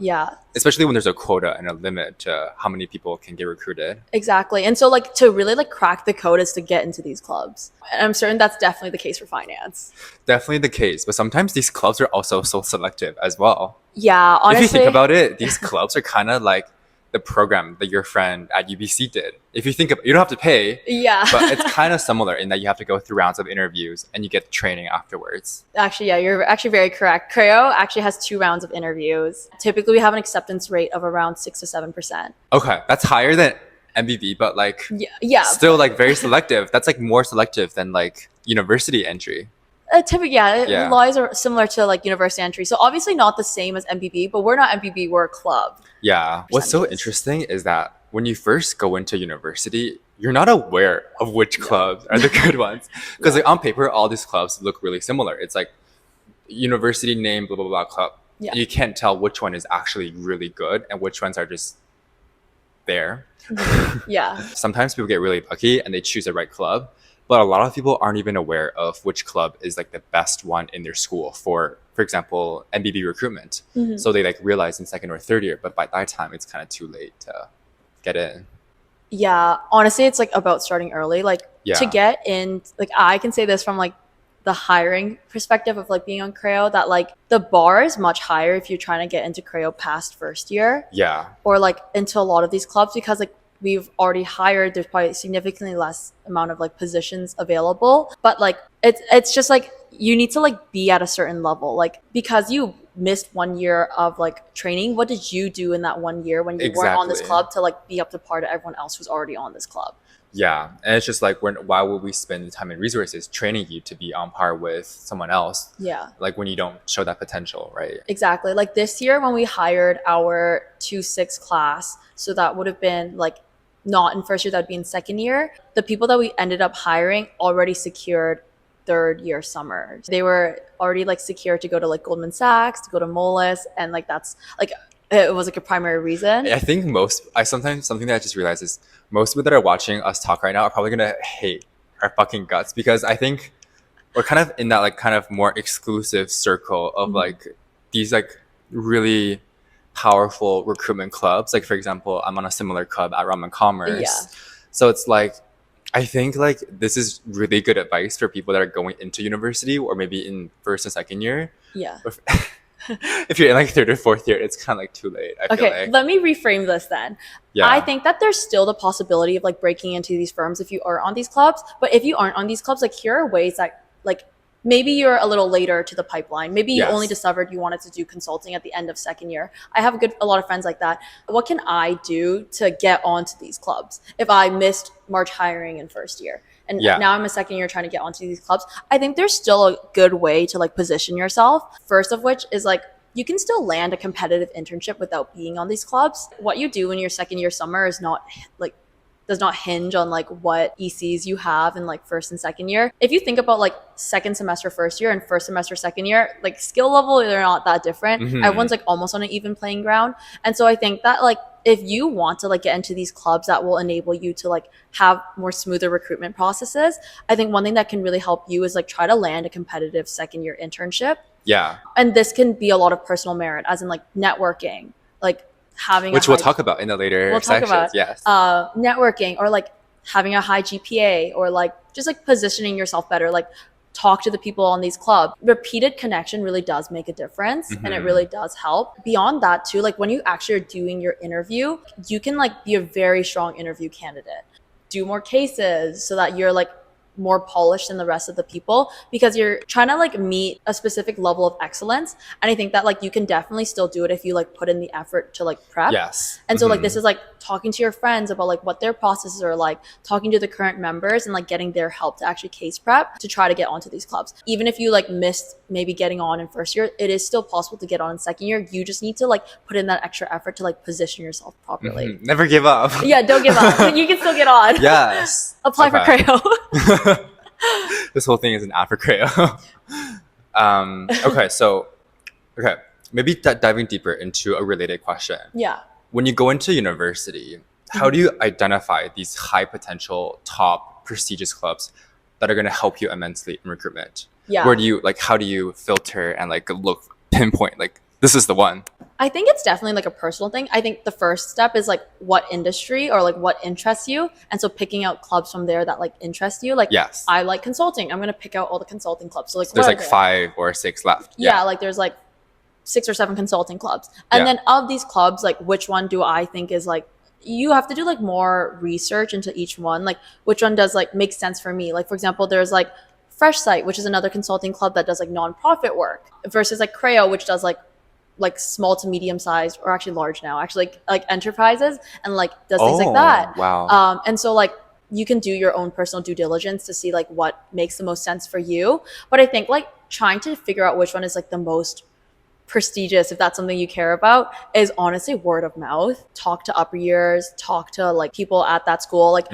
[SPEAKER 1] especially when there's a quota and a limit to how many people can get recruited.
[SPEAKER 2] Exactly. And so like to really like crack the code is to get into these clubs. And I'm certain that's definitely the case for finance.
[SPEAKER 1] Definitely the case, but sometimes these clubs are also so selective as well.
[SPEAKER 2] Yeah, honestly.
[SPEAKER 1] If you think about it, these clubs are kind of like the program that your friend at UBC did. If you think of, you don't have to pay, but it's kind of similar in that you have to go through rounds of interviews and you get training afterwards.
[SPEAKER 2] Actually, yeah, you're actually very correct. Creo actually has 2 rounds of interviews. Typically, we have an acceptance rate of around 6 to 7%.
[SPEAKER 1] Okay, that's higher than MBB, but like, still like very selective. That's like more selective than like university entry.
[SPEAKER 2] Typically, laws are similar to like university entry. So obviously not the same as MBB, but we're not MBB, we're a club.
[SPEAKER 1] Yeah. What's so interesting is that when you first go into university, you're not aware of which clubs are the good ones. Because like on paper, all these clubs look really similar. It's like university name, blah, blah, blah club.
[SPEAKER 2] Yeah.
[SPEAKER 1] You can't tell which one is actually really good and which ones are just there.
[SPEAKER 2] Yeah.
[SPEAKER 1] Sometimes people get really lucky and they choose the right club. But a lot of people aren't even aware of which club is like the best one in their school for example, MBB recruitment. So they like realize in second or third year, but by that time it's kind of too late to get in.
[SPEAKER 2] Yeah, honestly, it's like about starting early. Like to get in, like I can say this from like the hiring perspective of like being on Creo, that like the bar is much higher if you're trying to get into Creo past first year.
[SPEAKER 1] Yeah.
[SPEAKER 2] Or like into a lot of these clubs, because like we've already hired, there's probably significantly less amount of like positions available. But like it's just like you need to like be at a certain level, like because you missed 1 year of like training. What did you do in that 1 year when you weren't on this club to like be up to par to everyone else who's already on this club?
[SPEAKER 1] Yeah, and it's just like why would we spend the time and resources training you to be on par with someone else?
[SPEAKER 2] Yeah,
[SPEAKER 1] like when you don't show that potential, right?
[SPEAKER 2] Exactly. Like this year when we hired our 2-6 class, so that would have been like not in first year, that would be in second year. The people that we ended up hiring already secured third year summer. They were already like secure to go to like Goldman Sachs, to go to Moelis, and like that's like it was like a primary reason.
[SPEAKER 1] I think sometimes something that I just realized is most people that are watching us talk right now are probably gonna hate our fucking guts, because I think we're kind of in that like kind of more exclusive circle of like these like really powerful recruitment clubs. Like for example, I'm on a similar club at Ramen Commerce. So it's like I think like this is really good advice for people that are going into university or maybe in first and second year.
[SPEAKER 2] Yeah.
[SPEAKER 1] If you're in like third or fourth year, it's kind of like too late. I feel like.
[SPEAKER 2] Let me reframe this then. Yeah. I think that there's still the possibility of like breaking into these firms if you are on these clubs. But if you aren't on these clubs, like here are ways that like maybe you're a little later to the pipeline. Maybe you only discovered you wanted to do consulting at the end of second year. I have a lot of friends like that. What can I do to get onto these clubs if I missed March hiring in first year? And now I'm a second year trying to get onto these clubs. I think there's still a good way to like position yourself. First of which is like you can still land a competitive internship without being on these clubs. What you do in your second year summer is not like does not hinge on like what ECs you have in like first and second year. If you think about like second semester first year and first semester second year, like skill level, they're not that different. Everyone's like almost on an even playing ground. And so I think that like if you want to like get into these clubs that will enable you to like have more smoother recruitment processes, I think one thing that can really help you is like try to land a competitive second year internship. Yeah. And this can be a lot of personal merit, as in like networking, like having
[SPEAKER 1] which we'll talk about in the later sections. Yes.
[SPEAKER 2] Networking, or like having a high GPA, or like just like positioning yourself better, like talk to the people on these clubs. Repeated connection really does make a difference, and it really does help. Beyond that too, like when you actually are doing your interview, you can like be a very strong interview candidate. Do more cases so that you're like more polished than the rest of the people, because you're trying to like meet a specific level of excellence. And I think that like you can definitely still do it if you like put in the effort to like prep.
[SPEAKER 1] Yes.
[SPEAKER 2] And so like this is like talking to your friends about like what their processes are like, talking to the current members and like getting their help to actually case prep to try to get onto these clubs. Even if you like missed maybe getting on in first year, it is still possible to get on in second year. You just need to like put in that extra effort to like position yourself properly.
[SPEAKER 1] Never give up.
[SPEAKER 2] Yeah, don't give up. You can still get on.
[SPEAKER 1] Yes.
[SPEAKER 2] Apply for Creo.
[SPEAKER 1] This whole thing is an ad for Creo. Okay, maybe diving deeper into a related question.
[SPEAKER 2] Yeah.
[SPEAKER 1] When you go into university, how do you identify these high potential, top prestigious clubs that are going to help you immensely in recruitment?
[SPEAKER 2] Yeah.
[SPEAKER 1] Where do you like? How do you filter and like pinpoint like this is the one?
[SPEAKER 2] I think it's definitely like a personal thing. I think the first step is like what industry or like what interests you. And so picking out clubs from there that like interest you. Like,
[SPEAKER 1] yes,
[SPEAKER 2] I like consulting. I'm going to pick out all the consulting clubs. So like,
[SPEAKER 1] there's like 5 or 6 left.
[SPEAKER 2] Yeah, like there's like 6 or 7 consulting clubs. And then of these clubs, like which one do I think is like, you have to do like more research into each one. Like which one does like make sense for me? Like for example, there's like Fresh Site, which is another consulting club that does like nonprofit work, versus like Creo, which does like small to medium sized, or actually large now, actually like enterprises, and like does things like that.
[SPEAKER 1] Wow.
[SPEAKER 2] And so like you can do your own personal due diligence to see like what makes the most sense for you. But I think like trying to figure out which one is like the most prestigious, if that's something you care about, is honestly word of mouth. Talk to upper years, talk to like people at that school. Like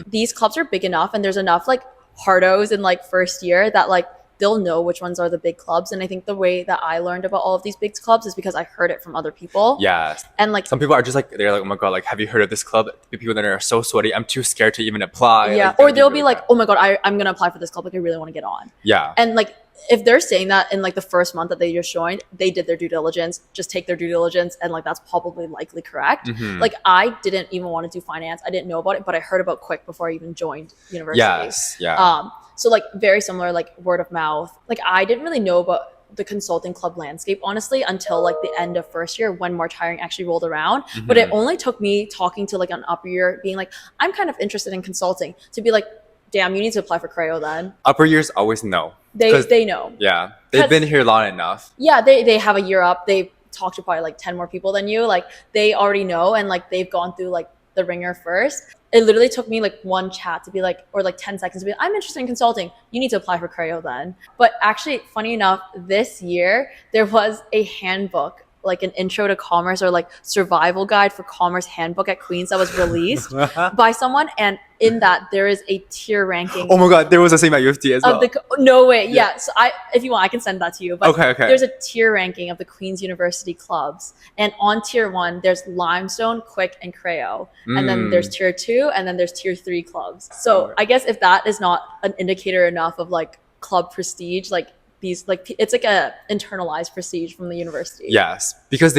[SPEAKER 2] these clubs are big enough, and there's enough like hardos in like first year that like they'll know which ones are the big clubs. And I think the way that I learned about all of these big clubs is because I heard it from other people.
[SPEAKER 1] Yes.
[SPEAKER 2] And like
[SPEAKER 1] some people are just like, they're like, oh my God, like, have you heard of this club? The people that are so sweaty, I'm too scared to even apply.
[SPEAKER 2] Yeah.
[SPEAKER 1] Like,
[SPEAKER 2] or they'll be like, oh my God, I'm going to apply for this club. Like I really want to get on.
[SPEAKER 1] Yeah.
[SPEAKER 2] And like, if they're saying that in like the first month that they just joined, they did their due diligence, just take their due diligence. And like, that's probably likely correct. Like I didn't even want to do finance. I didn't know about it, but I heard about Quick before I even joined university.
[SPEAKER 1] Yes. Yeah.
[SPEAKER 2] So like very similar, like word of mouth. Like I didn't really know about the consulting club landscape, honestly, until like the end of first year when March hiring actually rolled around. But it only took me talking to like an upper year being like, I'm kind of interested in consulting, to be like, damn, you need to apply for Creo then.
[SPEAKER 1] Upper years always know.
[SPEAKER 2] They know.
[SPEAKER 1] Yeah. They've been here long enough.
[SPEAKER 2] Yeah, they have a year up. They talked to probably like 10 more people than you. Like they already know, and like they've gone through like the ringer first. It literally took me like one chat to be like, or like 10 seconds to be like, I'm interested in consulting. You need to apply for Creo then. But actually, funny enough, this year there was a handbook, like an intro to commerce or like survival guide for commerce handbook at Queen's that was released by someone. And in that there is a tier ranking.
[SPEAKER 1] Oh my God, there was the same at UFT as well.
[SPEAKER 2] No way. Yeah. So if you want, I can send that to you. But
[SPEAKER 1] okay.
[SPEAKER 2] There's a tier ranking of the Queen's University clubs. And on tier 1, there's Limestone, Quick, and Creo. And then there's tier 2, and then there's tier 3 clubs. So I guess if that is not an indicator enough of like club prestige, like these, like it's like a internalized prestige from the university.
[SPEAKER 1] Yes, because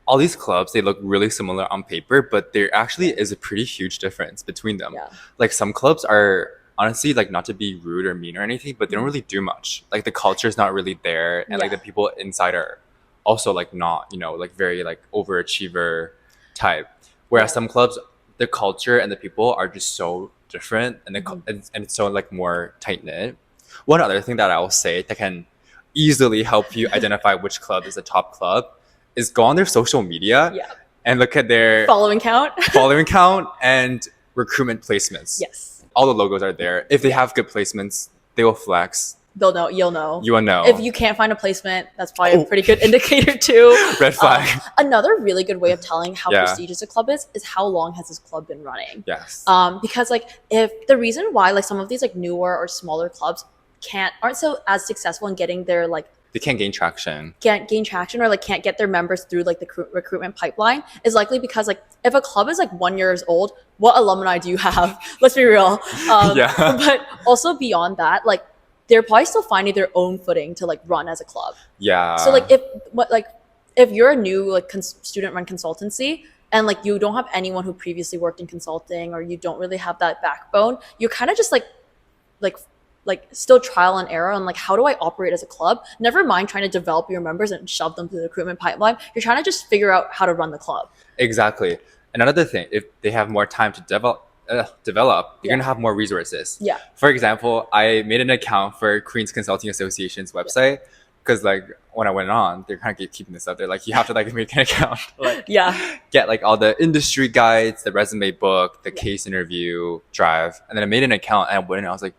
[SPEAKER 1] all these clubs, they look really similar on paper, but there actually is a pretty huge difference between them.
[SPEAKER 2] Yeah.
[SPEAKER 1] Like some clubs are honestly, like, not to be rude or mean or anything, but they don't really do much. Like the culture is not really there, and like the people inside are also like not, like very like overachiever type. Whereas some clubs, the culture and the people are just so different, and and it's so like more tight knit. One other thing that I will say that can easily help you identify which club is a top club is go on their social media and look at their
[SPEAKER 2] following count
[SPEAKER 1] and recruitment placements.
[SPEAKER 2] Yes.
[SPEAKER 1] All the logos are there. If they have good placements, they will flex.
[SPEAKER 2] They'll know. You'll know.
[SPEAKER 1] You will know.
[SPEAKER 2] If you can't find a placement, that's probably a pretty good indicator too.
[SPEAKER 1] Red flag.
[SPEAKER 2] Another really good way of telling how prestigious a club is how long has this club been running.
[SPEAKER 1] Yes.
[SPEAKER 2] Because like if the reason why like some of these like newer or smaller clubs aren't so as successful in getting their like
[SPEAKER 1] they can't gain traction.
[SPEAKER 2] Can't gain traction or like can't get their members through like the recruitment pipeline is likely because like if a club is like 1 year old, what alumni do you have? Let's be real. But also beyond that, like they're probably still finding their own footing to like run as a club.
[SPEAKER 1] Yeah.
[SPEAKER 2] So like if you're a new like student run consultancy and like you don't have anyone who previously worked in consulting or you don't really have that backbone, you're kind of just like like still trial and error on like how do I operate as a club. Never mind trying to develop your members and shove them through the recruitment pipeline. You're trying to just figure out how to run the club.
[SPEAKER 1] Exactly. Another thing, if they have more time to develop, you're gonna have more resources.
[SPEAKER 2] Yeah.
[SPEAKER 1] For example, I made an account for Queens Consulting Association's website because like when I went on, they're kind of keeping this up. They're like, you have to like make an account, like get like all the industry guides, the resume book, the case interview drive, and then I made an account and I went and I was like,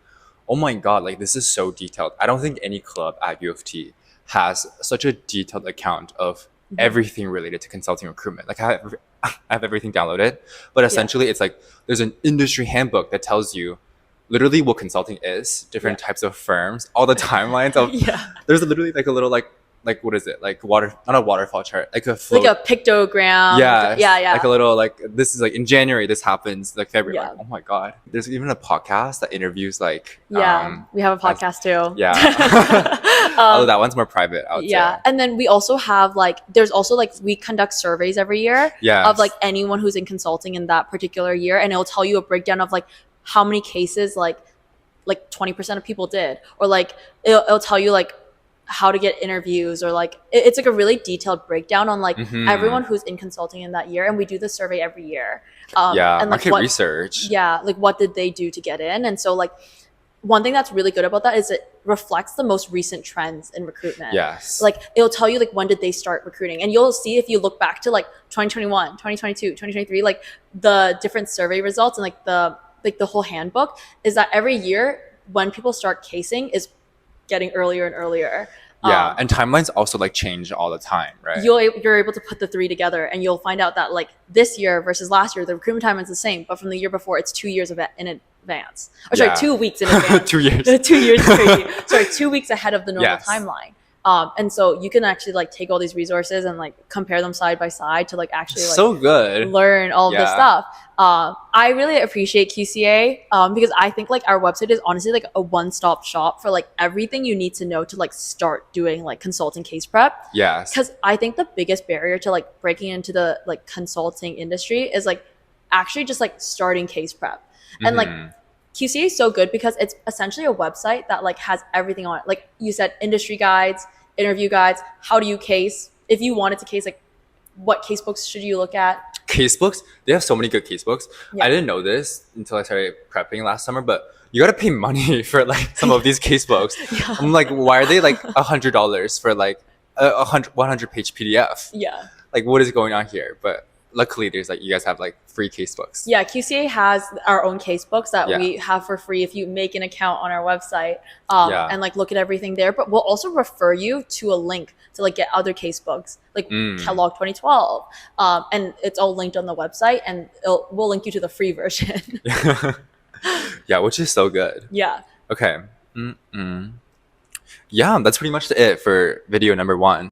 [SPEAKER 1] oh my god, like this is so detailed. I don't think any club at U of T has such a detailed account of everything related to consulting recruitment. Like I have everything downloaded, but essentially it's like there's an industry handbook that tells you literally what consulting is, different types of firms, all the timelines of there's literally like a little like what is it, like water, not a waterfall chart, like a flow,
[SPEAKER 2] like a pictogram.
[SPEAKER 1] Like a little like this is like in January this happens, like February, like, oh my god. There's even a podcast that interviews like
[SPEAKER 2] we have a podcast too.
[SPEAKER 1] Although that one's more private, I would say.
[SPEAKER 2] And then we also have like there's also like we conduct surveys every year of like anyone who's in consulting in that particular year, and it'll tell you a breakdown of like how many cases like 20% of people did, or like it'll tell you like how to get interviews, or like it's like a really detailed breakdown on like everyone who's in consulting in that year, and we do the survey every year. And like
[SPEAKER 1] market research.
[SPEAKER 2] Like what did they do to get in? And so like one thing that's really good about that is it reflects the most recent trends in recruitment. Like it'll tell you like when did they start recruiting, and you'll see if you look back to like 2021, 2022, 2023, like the different survey results and like the whole handbook is that every year when people start casing is getting earlier and earlier.
[SPEAKER 1] And timelines also like change all the time, right?
[SPEAKER 2] You're able to put the three together, and you'll find out that like this year versus last year, the recruitment timeline is the same, but from the year before, it's 2 years in advance. Or sorry, 2 weeks in advance.
[SPEAKER 1] 2 years.
[SPEAKER 2] 2 years is crazy. Sorry, 2 weeks ahead of the normal timeline. And so you can actually like take all these resources and like compare them side by side to like actually like
[SPEAKER 1] so good
[SPEAKER 2] learn all of this stuff. I really appreciate QCA because I think like our website is honestly like a one-stop shop for like everything you need to know to like start doing like consulting case prep. Because I think the biggest barrier to like breaking into the like consulting industry is like actually just like starting case prep. And like QCA is so good because it's essentially a website that like has everything on it. Like you said, industry guides, interview guides, how do you case? If you wanted to case, like what case books should you look at? Case
[SPEAKER 1] books? They have so many good case books. I didn't know this until I started prepping last summer, but you gotta pay money for like some of these case books. I'm like, why are they like $100 for like a 100-page PDF? Like what is going on here? But luckily there's like you guys have like free case books. QCA has our own case books that we have for free if you make an account on our website and like look at everything there. But we'll also refer you to a link to like get other case books like Kellogg 2012 and it's all linked on the website, and we'll link you to the free version. Which is so good. Okay. That's pretty much it for video number 1.